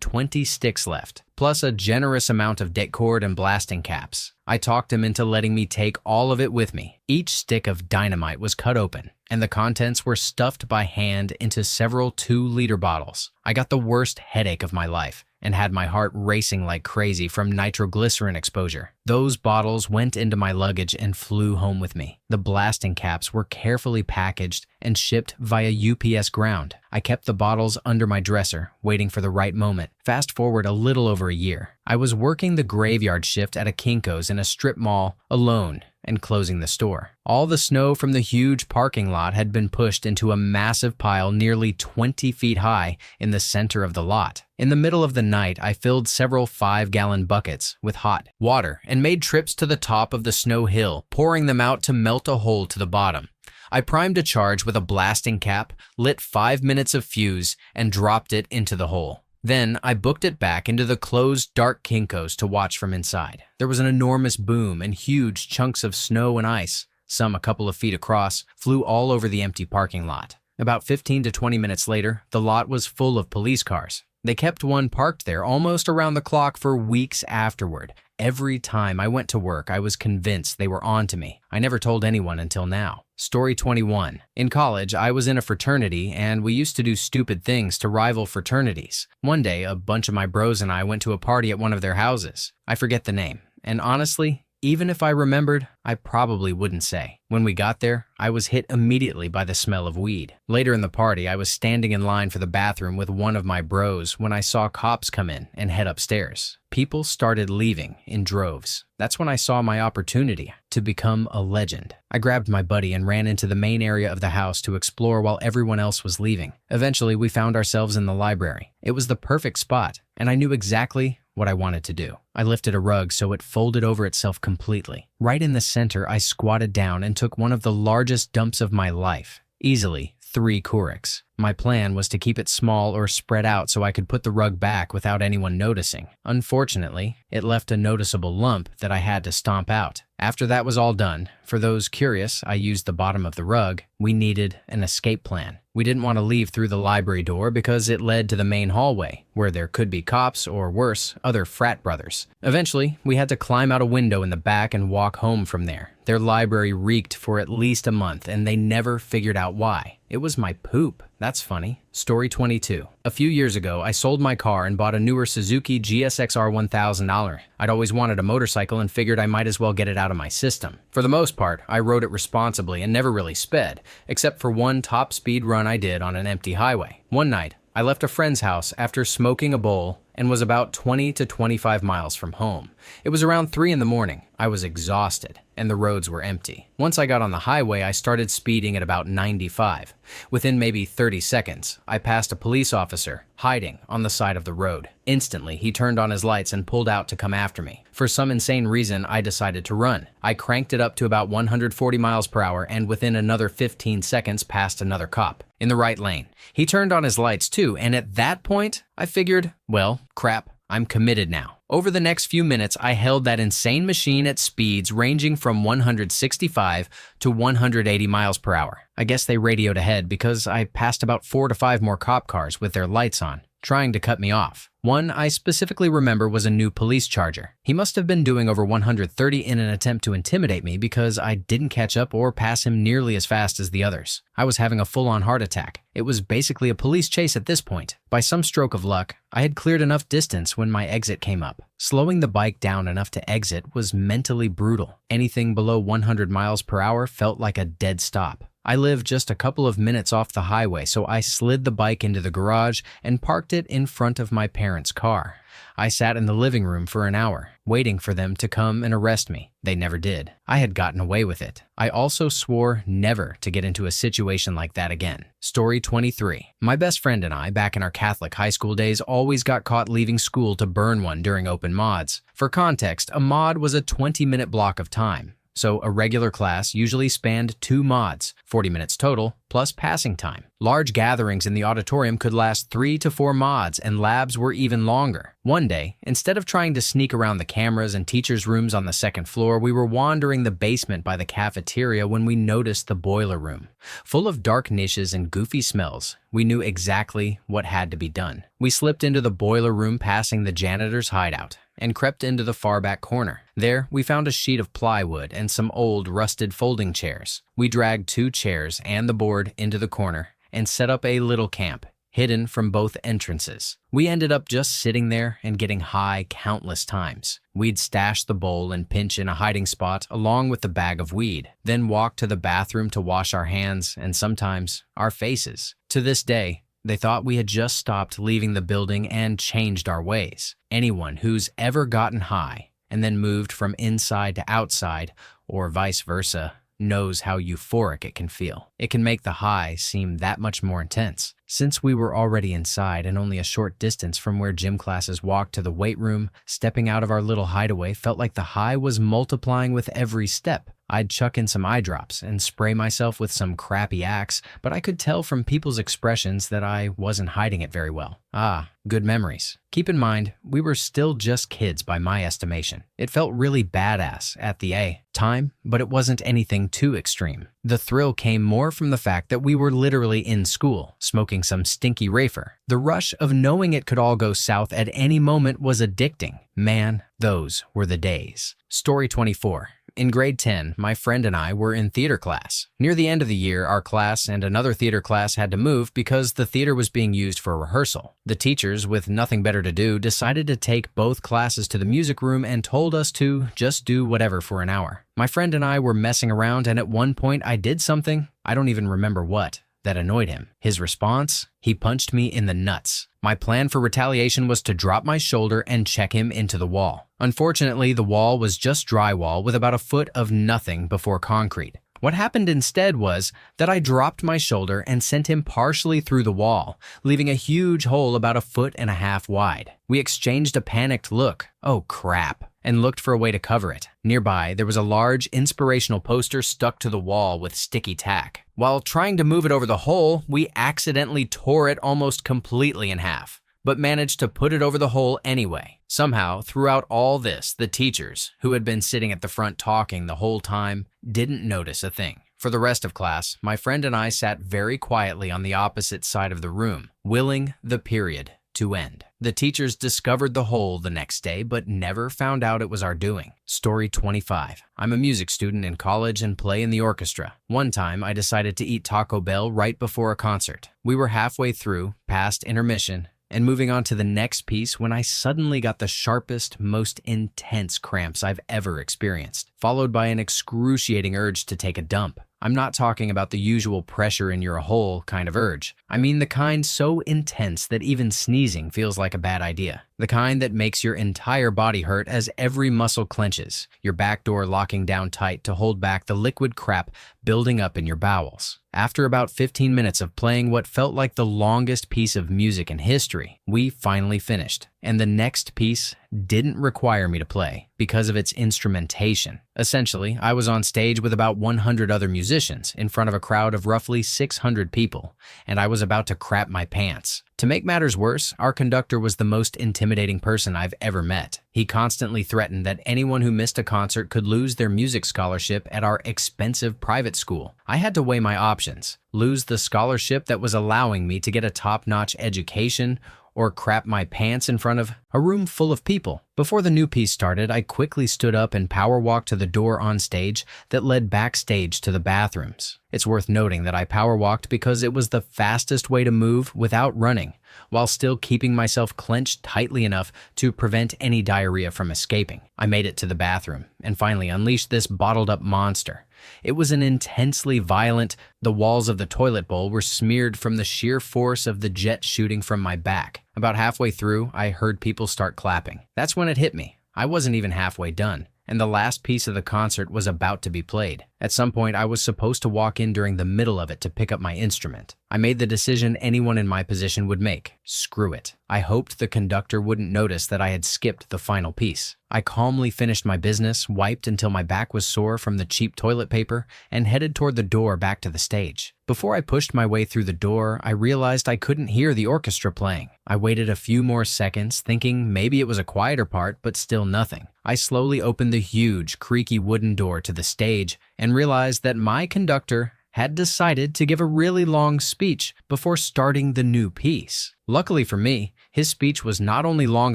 20 sticks left, plus a generous amount of det cord and blasting caps. I talked him into letting me take all of it with me. Each stick of dynamite was cut open, and the contents were stuffed by hand into several 2-liter bottles. I got the worst headache of my life and had my heart racing like crazy from nitroglycerin exposure. Those bottles went into my luggage and flew home with me. The blasting caps were carefully packaged and shipped via UPS ground. I kept the bottles under my dresser, waiting for the right moment. Fast forward a little over a year. I was working the graveyard shift at a Kinko's in a strip mall alone and closing the store. All the snow from the huge parking lot had been pushed into a massive pile nearly 20 feet high in the center of the lot. In the middle of the night, I filled several 5-gallon buckets with hot water and made trips to the top of the snow hill, pouring them out to melt a hole to the bottom. I primed a charge with a blasting cap, lit 5 minutes of fuse, and dropped it into the hole. Then I booked it back into the closed, dark Kinko's to watch from inside. There was an enormous boom, and huge chunks of snow and ice, some a couple of feet across, flew all over the empty parking lot. About 15 to 20 minutes later, the lot was full of police cars. They kept one parked there almost around the clock for weeks afterward. Every time I went to work, I was convinced they were on to me. I never told anyone until now. Story 21. In college, I was in a fraternity, and we used to do stupid things to rival fraternities. One day, a bunch of my bros and I went to a party at one of their houses. I forget the name, and honestly, even if I remembered, I probably wouldn't say. When we got there, I was hit immediately by the smell of weed. Later in the party, I was standing in line for the bathroom with one of my bros when I saw cops come in and head upstairs. People started leaving in droves. That's when I saw my opportunity to become a legend. I grabbed my buddy and ran into the main area of the house to explore while everyone else was leaving. Eventually, we found ourselves in the library. It was the perfect spot, and I knew exactly what I wanted to do. I lifted a rug so it folded over itself completely. Right in the center, I squatted down and took one of the largest dumps of my life. Easily 3 Courics. My plan was to keep it small or spread out so I could put the rug back without anyone noticing. Unfortunately, it left a noticeable lump that I had to stomp out. After that was all done, for those curious, I used the bottom of the rug. We needed an escape plan. We didn't want to leave through the library door because it led to the main hallway, where there could be cops or worse, other frat brothers. Eventually, we had to climb out a window in the back and walk home from there. Their library reeked for at least a month, and they never figured out why. It was my poop. That's funny. Story 22. A few years ago, I sold my car and bought a newer Suzuki GSX-R $1,000. I'd always wanted a motorcycle and figured I might as well get it out of my system. For the most part, I rode it responsibly and never really sped, except for one top speed run I did on an empty highway. One night, I left a friend's house after smoking a bowl and was about 20 to 25 miles from home. It was around 3 in the morning. I was exhausted, and the roads were empty. Once I got on the highway, I started speeding at about 95. Within maybe 30 seconds, I passed a police officer hiding on the side of the road. Instantly, he turned on his lights and pulled out to come after me. For some insane reason, I decided to run. I cranked it up to about 140 miles per hour and within another 15 seconds passed another cop in the right lane. He turned on his lights too, and at that point, I figured, well, crap, I'm committed now. Over the next few minutes, I held that insane machine at speeds ranging from 165 to 180 miles per hour. I guess they radioed ahead because I passed about 4 to 5 more cop cars with their lights on, trying to cut me off. One I specifically remember was a new police charger. He must have been doing over 130 in an attempt to intimidate me because I didn't catch up or pass him nearly as fast as the others. I was having a full-on heart attack. It was basically a police chase at this point. By some stroke of luck, I had cleared enough distance when my exit came up. Slowing the bike down enough to exit was mentally brutal. Anything below 100 miles per hour felt like a dead stop. I lived just a couple of minutes off the highway, so I slid the bike into the garage and parked it in front of my parents' car. I sat in the living room for an hour, waiting for them to come and arrest me. They never did. I had gotten away with it. I also swore never to get into a situation like that again. Story 23. My best friend and I, back in our Catholic high school days, always got caught leaving school to burn one during open mods. For context, a mod was a 20-minute block of time. So a regular class usually spanned 2 mods, 40 minutes total, plus passing time. Large gatherings in the auditorium could last 3 to 4 mods, and labs were even longer. One day, instead of trying to sneak around the cameras and teachers' rooms on the second floor, we were wandering the basement by the cafeteria when we noticed the boiler room. Full of dark niches and goofy smells, we knew exactly what had to be done. We slipped into the boiler room passing the janitor's hideout and crept into the far back corner. There, we found a sheet of plywood and some old, rusted folding chairs. We dragged 2 chairs and the board into the corner and set up a little camp, hidden from both entrances. We ended up just sitting there and getting high countless times. We'd stash the bowl and pinch in a hiding spot along with the bag of weed, then walk to the bathroom to wash our hands and sometimes our faces. To this day, they thought we had just stopped leaving the building and changed our ways. Anyone who's ever gotten high and then moved from inside to outside, or vice versa, knows how euphoric it can feel. It can make the high seem that much more intense. Since we were already inside and only a short distance from where gym classes walked to the weight room, stepping out of our little hideaway felt like the high was multiplying with every step. I'd chuck in some eye drops and spray myself with some crappy Axe, but I could tell from people's expressions that I wasn't hiding it very well. Ah, good memories. Keep in mind, we were still just kids by my estimation. It felt really badass at the time, but it wasn't anything too extreme. The thrill came more from the fact that we were literally in school, smoking some stinky reefer. The rush of knowing it could all go south at any moment was addicting. Man, those were the days. Story 24. In grade 10, my friend and I were in theater class. Near the end of the year, our class and another theater class had to move because the theater was being used for rehearsal. The teachers, with nothing better to do, decided to take both classes to the music room and told us to just do whatever for an hour. My friend and I were messing around, and at one point I did something, I don't even remember what, that annoyed him. His response? He punched me in the nuts. My plan for retaliation was to drop my shoulder and check him into the wall. Unfortunately, the wall was just drywall with about a foot of nothing before concrete. What happened instead was that I dropped my shoulder and sent him partially through the wall, leaving a huge hole about a foot and a half wide. We exchanged a panicked look, oh crap, and looked for a way to cover it. Nearby, there was a large inspirational poster stuck to the wall with sticky tack. While trying to move it over the hole, we accidentally tore it almost completely in half, but managed to put it over the hole anyway. Somehow, throughout all this, the teachers, who had been sitting at the front talking the whole time, didn't notice a thing. For the rest of class, my friend and I sat very quietly on the opposite side of the room, willing the period to end. The teachers discovered the hole the next day, but never found out it was our doing. Story 25. I'm a music student in college and play in the orchestra. One time, I decided to eat Taco Bell right before a concert. We were halfway through, past intermission, and moving on to the next piece when I suddenly got the sharpest, most intense cramps I've ever experienced, followed by an excruciating urge to take a dump. I'm not talking about the usual pressure in your hole kind of urge. I mean the kind so intense that even sneezing feels like a bad idea. The kind that makes your entire body hurt as every muscle clenches, your back door locking down tight to hold back the liquid crap building up in your bowels. After about 15 minutes of playing what felt like the longest piece of music in history, we finally finished. And the next piece didn't require me to play because of its instrumentation. Essentially, I was on stage with about 100 other musicians in front of a crowd of roughly 600 people, and I was about to crap my pants. To make matters worse, our conductor was the most intimidating person I've ever met. He constantly threatened that anyone who missed a concert could lose their music scholarship at our expensive private school. I had to weigh my options: lose the scholarship that was allowing me to get a top-notch education, or crap my pants in front of a room full of people. Before the new piece started, I quickly stood up and power walked to the door on stage that led backstage to the bathrooms. It's worth noting that I power walked because it was the fastest way to move without running, while still keeping myself clenched tightly enough to prevent any diarrhea from escaping. I made it to the bathroom and finally unleashed this bottled up monster. It was an intensely violent. The walls of the toilet bowl were smeared from the sheer force of the jet shooting from my back. About halfway through, I heard people start clapping. That's when it hit me. I wasn't even halfway done, and the last piece of the concert was about to be played. At some point, I was supposed to walk in during the middle of it to pick up my instrument. I made the decision anyone in my position would make. Screw it. I hoped the conductor wouldn't notice that I had skipped the final piece. I calmly finished my business, wiped until my back was sore from the cheap toilet paper, and headed toward the door back to the stage. Before I pushed my way through the door, I realized I couldn't hear the orchestra playing. I waited a few more seconds, thinking maybe it was a quieter part, but still nothing. I slowly opened the huge, creaky wooden door to the stage and realized that my conductor had decided to give a really long speech before starting the new piece. Luckily for me, his speech was not only long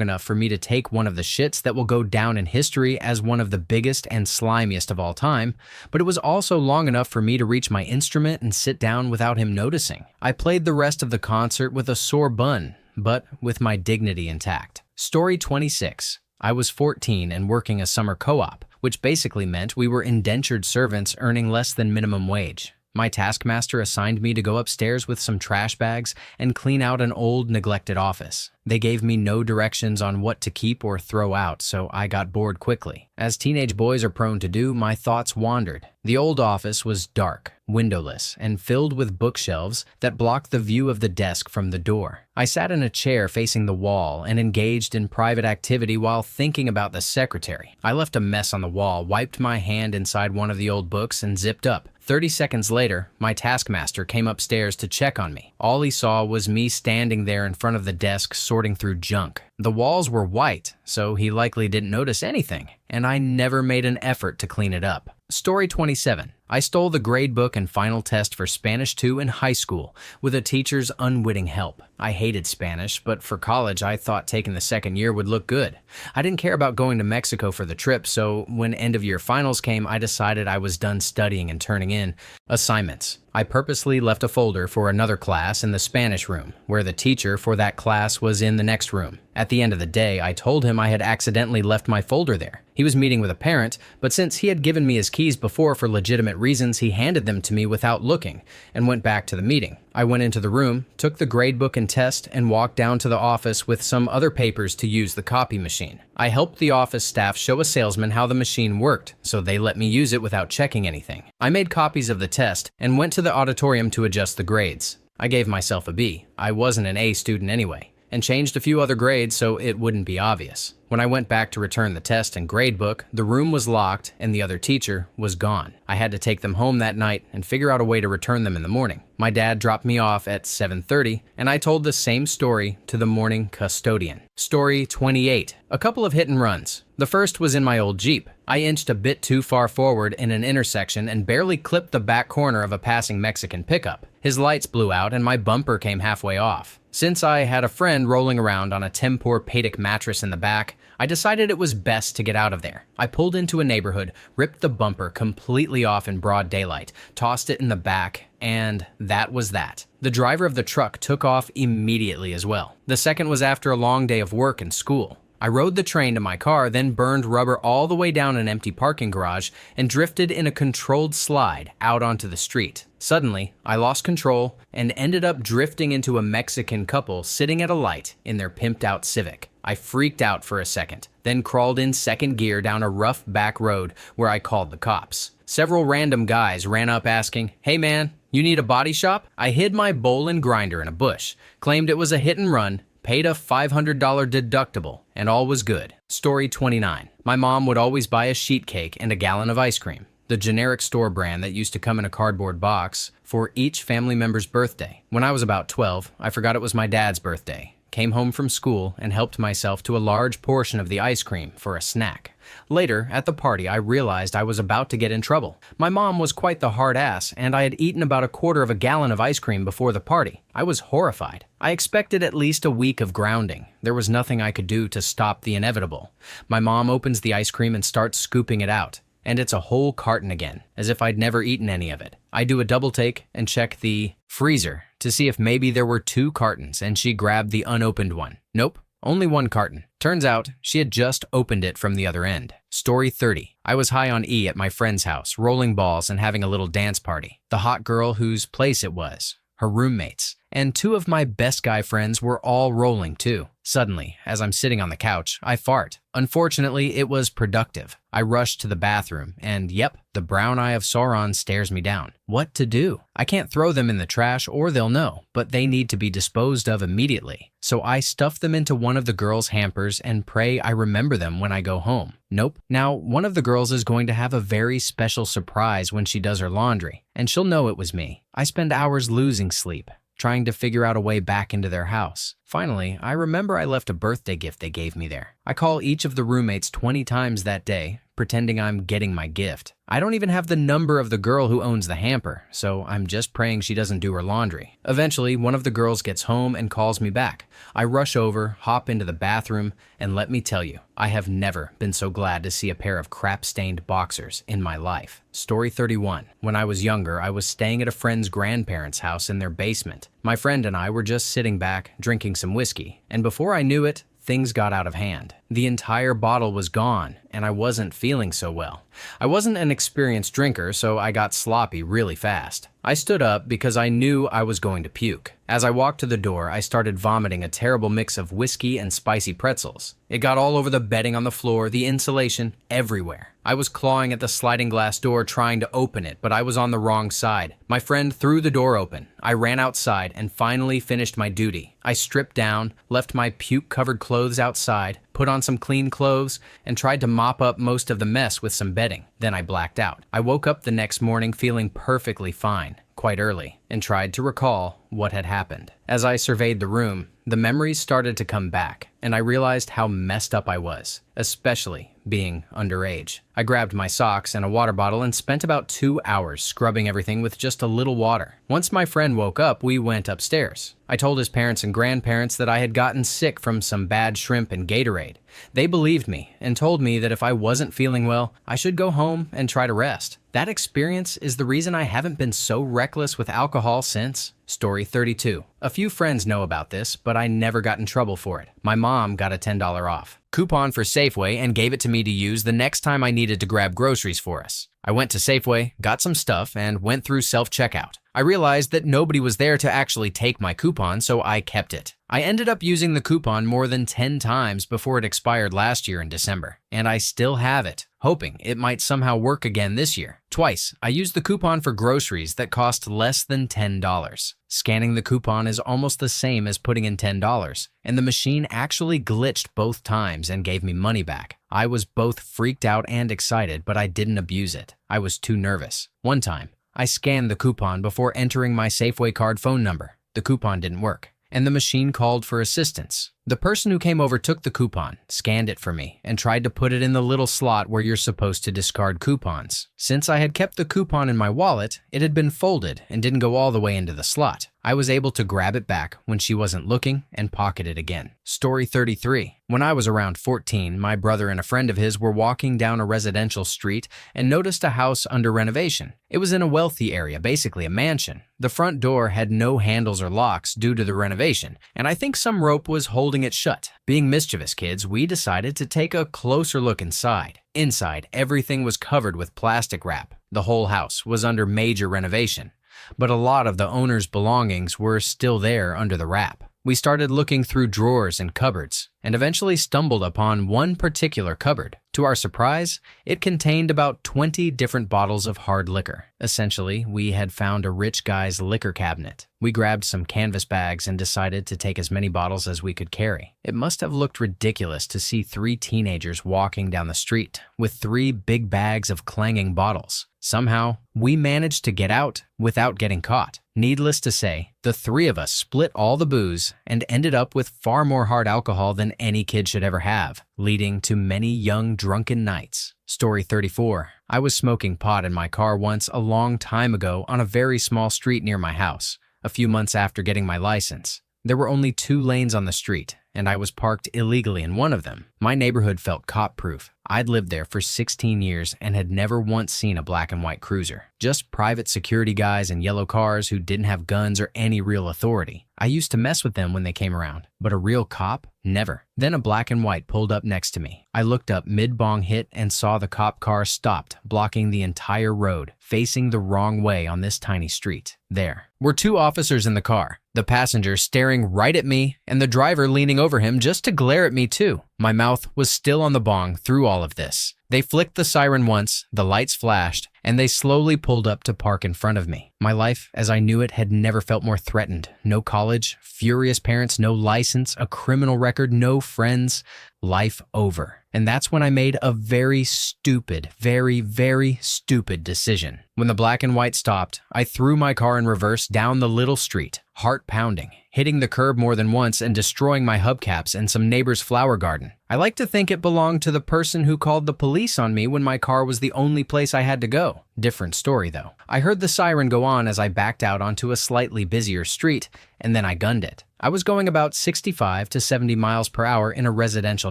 enough for me to take one of the shits that will go down in history as one of the biggest and slimiest of all time, but it was also long enough for me to reach my instrument and sit down without him noticing. I played the rest of the concert with a sore bun, but with my dignity intact. Story 26. I was 14 and working a summer co-op, which basically meant we were indentured servants earning less than minimum wage. My taskmaster assigned me to go upstairs with some trash bags and clean out an old, neglected office. They gave me no directions on what to keep or throw out, so I got bored quickly. As teenage boys are prone to do, my thoughts wandered. The old office was dark, windowless, and filled with bookshelves that blocked the view of the desk from the door. I sat in a chair facing the wall and engaged in private activity while thinking about the secretary. I left a mess on the wall, wiped my hand inside one of the old books, and zipped up. 30 seconds later, my taskmaster came upstairs to check on me. All he saw was me standing there in front of the desk sorting through junk. The walls were white, so he likely didn't notice anything, and I never made an effort to clean it up. Story 27. I stole the grade book and final test for Spanish 2 in high school with a teacher's unwitting help. I hated Spanish, but for college I thought taking the second year would look good. I didn't care about going to Mexico for the trip, so when end-of-year finals came, I decided I was done studying and turning in assignments. I purposely left a folder for another class in the Spanish room, where the teacher for that class was in the next room. At the end of the day, I told him I had accidentally left my folder there. He was meeting with a parent, but since he had given me his keys before for legitimate reasons, he handed them to me without looking and went back to the meeting. I went into the room, took the gradebook and test, and walked down to the office with some other papers to use the copy machine. I helped the office staff show a salesman how the machine worked, so they let me use it without checking anything. I made copies of the test and went to the auditorium to adjust the grades. I gave myself a B. I wasn't an A student anyway, and changed a few other grades so it wouldn't be obvious. When I went back to return the test and gradebook, the room was locked and the other teacher was gone. I had to take them home that night and figure out a way to return them in the morning. My dad dropped me off at 7:30, and I told the same story to the morning custodian. Story 28. A couple of hit and runs. The first was in my old Jeep. I inched a bit too far forward in an intersection and barely clipped the back corner of a passing Mexican pickup. His lights blew out and my bumper came halfway off. Since I had a friend rolling around on a Tempur-Pedic mattress in the back, I decided it was best to get out of there. I pulled into a neighborhood, ripped the bumper completely off in broad daylight, tossed it in the back, and that was that. The driver of the truck took off immediately as well. The second was after a long day of work and school. I rode the train to my car, then burned rubber all the way down an empty parking garage and drifted in a controlled slide out onto the street. Suddenly, I lost control and ended up drifting into a Mexican couple sitting at a light in their pimped-out Civic. I freaked out for a second, then crawled in second gear down a rough back road where I called the cops. Several random guys ran up asking, "Hey man, you need a body shop?" I hid my bowl and grinder in a bush, claimed it was a hit and run, paid a $500 deductible, and all was good. Story 29. My mom would always buy a sheet cake and a gallon of ice cream, the generic store brand that used to come in a cardboard box, for each family member's birthday. When I was about 12, I forgot it was my dad's birthday, came home from school, and helped myself to a large portion of the ice cream for a snack. Later, at the party, I realized I was about to get in trouble. My mom was quite the hard ass, and I had eaten about a quarter of a gallon of ice cream before the party. I was horrified. I expected at least a week of grounding. There was nothing I could do to stop the inevitable. My mom opens the ice cream and starts scooping it out, and it's a whole carton again, as if I'd never eaten any of it. I do a double take and check the freezer to see if maybe there were 2 cartons, and she grabbed the unopened one. Nope. Only 1 carton. Turns out, she had just opened it from the other end. Story 30. I was high on E at my friend's house, rolling balls and having a little dance party. The hot girl whose place it was, her roommates, and 2 of my best guy friends were all rolling too. Suddenly, as I'm sitting on the couch, I fart. Unfortunately, it was productive. I rush to the bathroom, and yep, the brown eye of Sauron stares me down. What to do? I can't throw them in the trash or they'll know, but they need to be disposed of immediately. So I stuff them into one of the girls' hampers and pray I remember them when I go home. Nope. Now, one of the girls is going to have a very special surprise when she does her laundry, and she'll know it was me. I spend hours losing sleep, trying to figure out a way back into their house. Finally, I remember I left a birthday gift they gave me there. I call each of the roommates 20 times that day, pretending I'm getting my gift. I don't even have the number of the girl who owns the hamper, so I'm just praying she doesn't do her laundry. Eventually, one of the girls gets home and calls me back. I rush over, hop into the bathroom, and let me tell you, I have never been so glad to see a pair of crap-stained boxers in my life. Story 31. When I was younger, I was staying at a friend's grandparents' house in their basement. My friend and I were just sitting back, drinking some whiskey, and before I knew it, things got out of hand. The entire bottle was gone, and I wasn't feeling so well. I wasn't an experienced drinker, so I got sloppy really fast. I stood up because I knew I was going to puke. As I walked to the door, I started vomiting a terrible mix of whiskey and spicy pretzels. It got all over the bedding on the floor, the insulation, everywhere. I was clawing at the sliding glass door trying to open it, but I was on the wrong side. My friend threw the door open. I ran outside and finally finished my duty. I stripped down, left my puke-covered clothes outside, put on some clean clothes, and tried to mop up most of the mess with some bedding. Then I blacked out. I woke up the next morning feeling perfectly fine, quite early, and tried to recall what had happened. As I surveyed the room, the memories started to come back, and I realized how messed up I was, especially being underage. I grabbed my socks and a water bottle and spent about 2 hours scrubbing everything with just a little water. Once my friend woke up, we went upstairs. I told his parents and grandparents that I had gotten sick from some bad shrimp and Gatorade. They believed me and told me that if I wasn't feeling well, I should go home and try to rest. That experience is the reason I haven't been so reckless with alcohol since. Story 32. A few friends know about this, but I never got in trouble for it. My mom got a $10 off coupon for Safeway and gave it to me to use the next time I needed to grab groceries for us. I went to Safeway, got some stuff, and went through self-checkout. I realized that nobody was there to actually take my coupon, so I kept it. I ended up using the coupon more than 10 times before it expired last year in December, and I still have it, hoping it might somehow work again this year. Twice, I used the coupon for groceries that cost less than $10. Scanning the coupon is almost the same as putting in $10, and the machine actually glitched both times and gave me money back. I was both freaked out and excited, but I didn't abuse it. I was too nervous. One time, I scanned the coupon before entering my Safeway card phone number. The coupon didn't work, and the machine called for assistance. The person who came over took the coupon, scanned it for me, and tried to put it in the little slot where you're supposed to discard coupons. Since I had kept the coupon in my wallet, it had been folded and didn't go all the way into the slot. I was able to grab it back when she wasn't looking and pocket it again. Story 33. When I was around 14, my brother and a friend of his were walking down a residential street and noticed a house under renovation. It was in a wealthy area, basically a mansion. The front door had no handles or locks due to the renovation, and I think some rope was holding it shut. Being mischievous kids, we decided to take a closer look inside. Inside, everything was covered with plastic wrap. The whole house was under major renovation, but a lot of the owner's belongings were still there under the wrap. We started looking through drawers and cupboards, and eventually stumbled upon one particular cupboard. To our surprise, it contained about 20 different bottles of hard liquor. Essentially, we had found a rich guy's liquor cabinet. We grabbed some canvas bags and decided to take as many bottles as we could carry. It must have looked ridiculous to see 3 teenagers walking down the street with 3 big bags of clanging bottles. Somehow, we managed to get out without getting caught. Needless to say, the 3 of us split all the booze and ended up with far more hard alcohol than any kid should ever have, leading to many young drunken nights. Story 34. I was smoking pot in my car once a long time ago on a very small street near my house, a few months after getting my license. There were only 2 lanes on the street, and I was parked illegally in one of them. My neighborhood felt cop-proof. I'd lived there for 16 years and had never once seen a black and white cruiser. Just private security guys in yellow cars who didn't have guns or any real authority. I used to mess with them when they came around, but a real cop? Never. Then a black and white pulled up next to me. I looked up mid-bong hit and saw the cop car stopped, blocking the entire road, facing the wrong way on this tiny street. There were 2 officers in the car, the passenger staring right at me and the driver leaning over him just to glare at me too. My mouth was still on the bong through all of this. They flicked the siren once, the lights flashed, and they slowly pulled up to park in front of me. My life, as I knew it, had never felt more threatened. No college, furious parents, no license, a criminal record, no friends. Life over. And that's when I made a very stupid, very stupid decision. When the black and white stopped, I threw my car in reverse down the little street, heart pounding, hitting the curb more than once and destroying my hubcaps and some neighbor's flower garden. I like to think it belonged to the person who called the police on me when my car was the only place I had to go. Different story though. I heard the siren go on as I backed out onto a slightly busier street, and then I gunned it. I was going about 65 to 70 miles per hour in a residential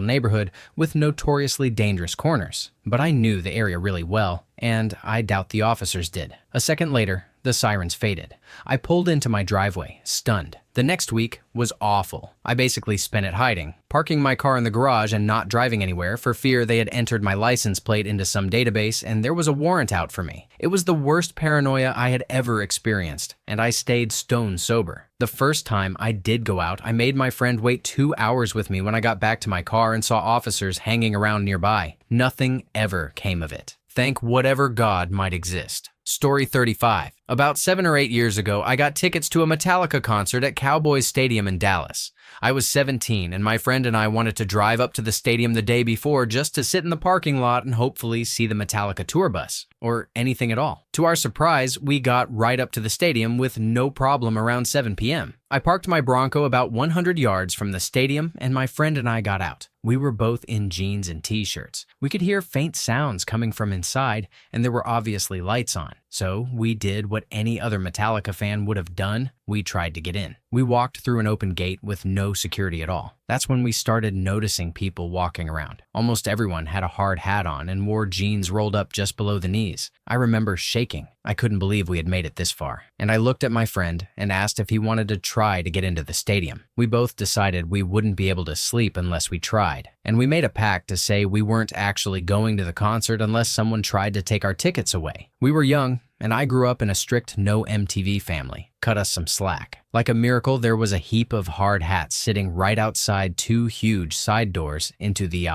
neighborhood with notoriously dangerous corners. But I knew the area really well, and I doubt the officers did. A second later, The sirens faded. I pulled into my driveway, stunned. The next week was awful. I basically spent it hiding, parking my car in the garage and not driving anywhere for fear they had entered my license plate into some database and there was a warrant out for me. It was the worst paranoia I had ever experienced, and I stayed stone sober. The first time I did go out, I made my friend wait 2 hours with me when I got back to my car and saw officers hanging around nearby. Nothing ever came of it. Thank whatever God might exist. Story 35. About 7 or 8 years ago, I got tickets to a Metallica concert at Cowboys Stadium in Dallas. I was 17, and my friend and I wanted to drive up to the stadium the day before just to sit in the parking lot and hopefully see the Metallica tour bus, or anything at all. To our surprise, we got right up to the stadium with no problem around 7 p.m. I parked my Bronco about 100 yards from the stadium, and my friend and I got out. We were both in jeans and t-shirts. We could hear faint sounds coming from inside, and there were obviously lights on. So we did what any other Metallica fan would have done. We tried to get in. We walked through an open gate with no security at all. That's when we started noticing people walking around. Almost everyone had a hard hat on and wore jeans rolled up just below the knees. I remember shaking. I couldn't believe we had made it this far. And I looked at my friend and asked if he wanted to try to get into the stadium. We both decided we wouldn't be able to sleep unless we tried. And we made a pact to say we weren't actually going to the concert unless someone tried to take our tickets away. We were young, and I grew up in a strict no MTV family. Cut us some slack. Like a miracle, there was a heap of hard hats sitting right outside 2 huge side doors into the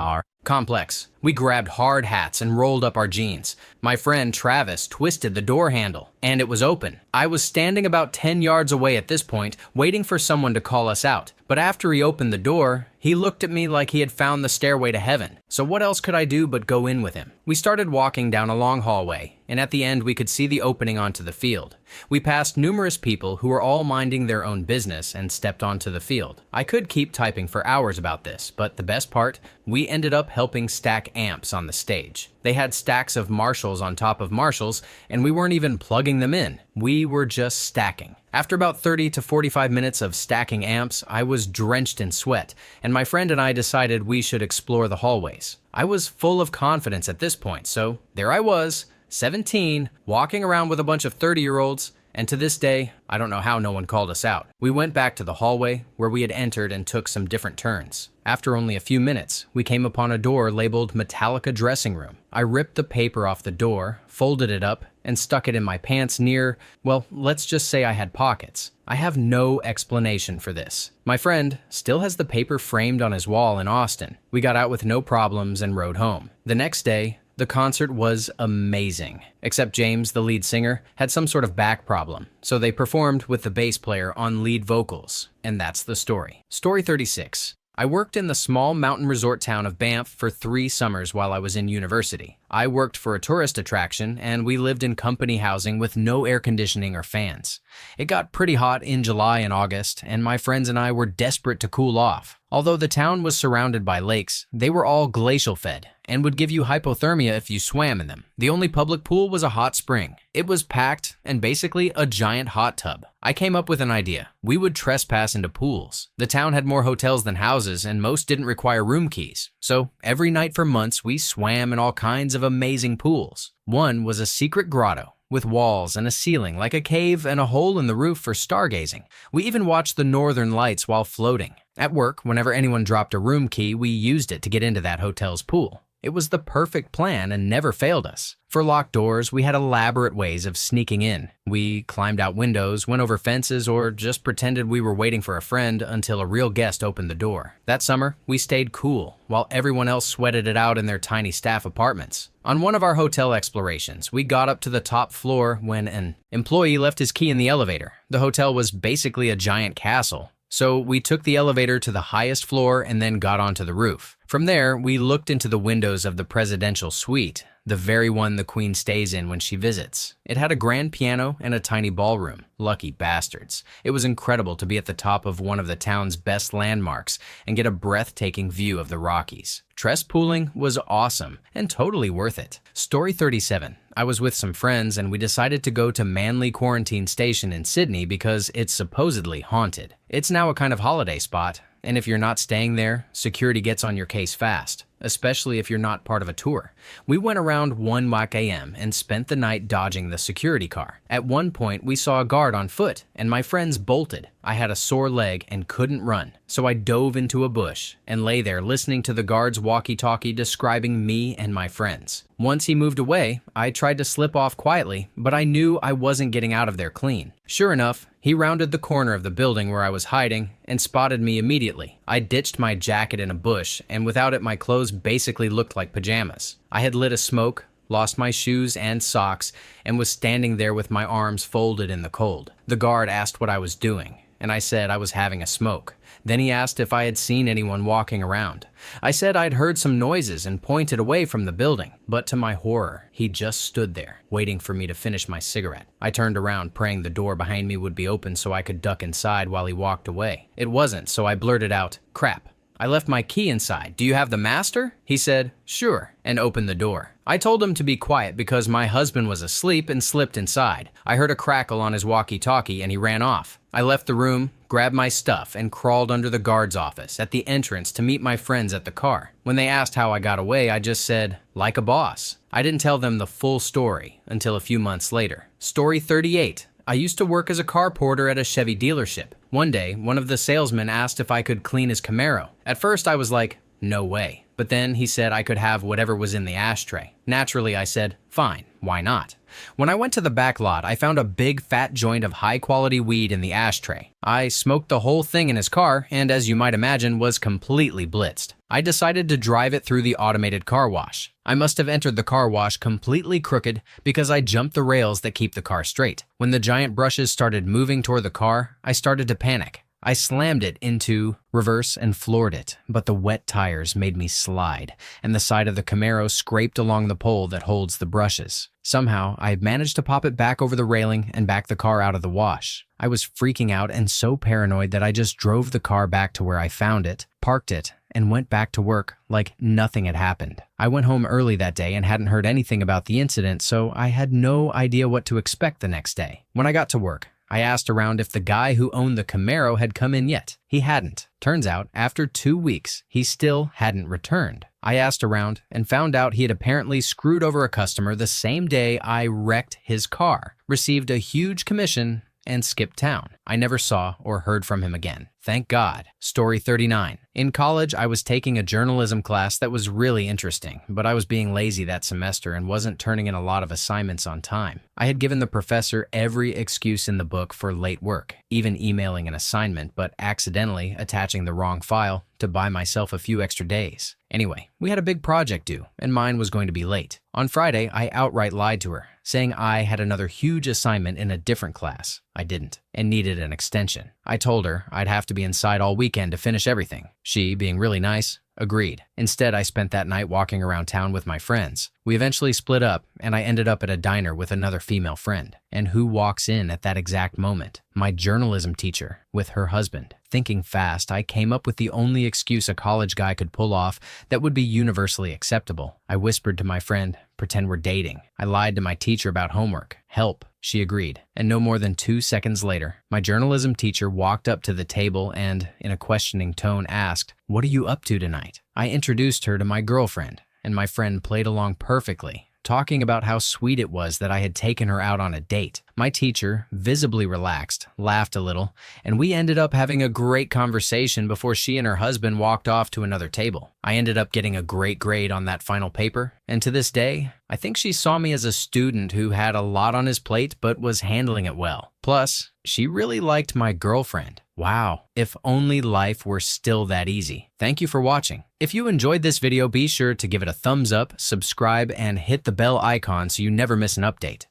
complex. We grabbed hard hats and rolled up our jeans. My friend Travis twisted the door handle, and it was open. I was standing about 10 yards away at this point, waiting for someone to call us out. But after he opened the door, he looked at me like he had found the stairway to heaven. So what else could I do but go in with him? We started walking down a long hallway, and at the end we could see the opening onto the field. We passed numerous people who were all minding their own business and stepped onto the field. I could keep typing for hours about this, but the best part, we ended up helping stack amps on the stage. They had stacks of Marshalls on top of Marshalls, and we weren't even plugging them in. We were just stacking. After about 30 to 45 minutes of stacking amps, I was drenched in sweat, and my friend and I decided we should explore the hallways. I was full of confidence at this point, so there I was, 17, walking around with a bunch of 30-year-olds, and to this day, I don't know how no one called us out. We went back to the hallway where we had entered and took some different turns. After only a few minutes, we came upon a door labeled Metallica Dressing Room. I ripped the paper off the door, folded it up, and stuck it in my pants near, well, let's just say I had pockets. I have no explanation for this. My friend still has the paper framed on his wall in Austin. We got out with no problems and rode home. The next day, the concert was amazing, except James, the lead singer, had some sort of back problem, so they performed with the bass player on lead vocals, and that's the story. Story 36. I worked in the small mountain resort town of Banff for 3 summers while I was in university. I worked for a tourist attraction, and we lived in company housing with no air conditioning or fans. It got pretty hot in July and August, and my friends and I were desperate to cool off. Although the town was surrounded by lakes, they were all glacial fed and would give you hypothermia if you swam in them. The only public pool was a hot spring. It was packed and basically a giant hot tub. I came up with an idea. We would trespass into pools. The town had more hotels than houses, and most didn't require room keys. So every night for months, we swam in all kinds of amazing pools. One was a secret grotto with walls and a ceiling like a cave and a hole in the roof for stargazing. We even watched the northern lights while floating. At work, whenever anyone dropped a room key, we used it to get into that hotel's pool. It was the perfect plan and never failed us. For locked doors, we had elaborate ways of sneaking in. We climbed out windows, went over fences, or just pretended we were waiting for a friend until a real guest opened the door. That summer, we stayed cool, while everyone else sweated it out in their tiny staff apartments. On one of our hotel explorations, we got up to the top floor when an employee left his key in the elevator. The hotel was basically a giant castle. So we took the elevator to the highest floor and then got onto the roof. From there, we looked into the windows of the presidential suite, the very one the Queen stays in when she visits. It had a grand piano and a tiny ballroom. Lucky bastards. It was incredible to be at the top of one of the town's best landmarks and get a breathtaking view of the Rockies. Trespassing was awesome and totally worth it. Story 37. I was with some friends and we decided to go to Manly Quarantine Station in Sydney because it's supposedly haunted. It's now a kind of holiday spot, and if you're not staying there, security gets on your case fast. especially if you're not part of a tour. We went around 1 a.m. and spent the night dodging the security car. At one point, we saw a guard on foot, and my friends bolted. I had a sore leg and couldn't run, so I dove into a bush and lay there listening to the guard's walkie-talkie describing me and my friends. Once he moved away, I tried to slip off quietly, but I knew I wasn't getting out of there clean. Sure enough, he rounded the corner of the building where I was hiding and spotted me immediately. I ditched my jacket in a bush, and without it, my clothes basically looked like pajamas. I had lit a smoke, lost my shoes and socks, and was standing there with my arms folded in the cold. The guard asked what I was doing, and I said I was having a smoke. Then he asked if I had seen anyone walking around. I said I'd heard some noises and pointed away from the building, but to my horror, he just stood there, waiting for me to finish my cigarette. I turned around, praying the door behind me would be open so I could duck inside while he walked away. It wasn't, so I blurted out, "Crap. I left my key inside. Do you have the master?" He said, "Sure," and opened the door. I told him to be quiet because my husband was asleep and slipped inside. I heard a crackle on his walkie-talkie and he ran off. I left the room, grabbed my stuff, and crawled under the guard's office at the entrance to meet my friends at the car. When they asked how I got away, I just said, "Like a boss." I didn't tell them the full story until a few months later. Story 38. I used to work as a car porter at a Chevy dealership. One day, one of the salesmen asked if I could clean his Camaro. At first, I was like, no way. But then he said I could have whatever was in the ashtray. Naturally, I said, fine, why not? When I went to the back lot, I found a big fat joint of high-quality weed in the ashtray. I smoked the whole thing in his car and, as you might imagine, was completely blitzed. I decided to drive it through the automated car wash. I must have entered the car wash completely crooked because I jumped the rails that keep the car straight. When the giant brushes started moving toward the car, I started to panic. I slammed it into reverse and floored it, but the wet tires made me slide, and the side of the Camaro scraped along the pole that holds the brushes. Somehow, I managed to pop it back over the railing and back the car out of the wash. I was freaking out and so paranoid that I just drove the car back to where I found it, parked it, and went back to work like nothing had happened. I went home early that day and hadn't heard anything about the incident, so I had no idea what to expect the next day. When I got to work, I asked around if the guy who owned the Camaro had come in yet. He hadn't. Turns out, after 2 weeks, he still hadn't returned. I asked around and found out he had apparently screwed over a customer the same day I wrecked his car, received a huge commission, and skipped town. I never saw or heard from him again. Thank God. Story 39. In college, I was taking a journalism class that was really interesting, but I was being lazy that semester and wasn't turning in a lot of assignments on time. I had given the professor every excuse in the book for late work, even emailing an assignment, but accidentally attaching the wrong file to buy myself a few extra days. Anyway, we had a big project due, and mine was going to be late. On Friday, I outright lied to her, saying I had another huge assignment in a different class. I didn't, and needed an extension. I told her I'd have to be inside all weekend to finish everything. She, being really nice, agreed. Instead, I spent that night walking around town with my friends. We eventually split up, and I ended up at a diner with another female friend. And who walks in at that exact moment? My journalism teacher, with her husband. Thinking fast, I came up with the only excuse a college guy could pull off that would be universally acceptable. I whispered to my friend, "Pretend we're dating." I lied to my teacher about homework. Help. She agreed. And no more than 2 seconds later, my journalism teacher walked up to the table and, in a questioning tone, asked, "What are you up to tonight?" I introduced her to my girlfriend, and my friend played along perfectly, talking about how sweet it was that I had taken her out on a date. My teacher, visibly relaxed, laughed a little, and we ended up having a great conversation before she and her husband walked off to another table. I ended up getting a great grade on that final paper, and to this day, I think she saw me as a student who had a lot on his plate but was handling it well. Plus, she really liked my girlfriend. Wow, if only life were still that easy. Thank you for watching. If you enjoyed this video, be sure to give it a thumbs up, subscribe, and hit the bell icon so you never miss an update.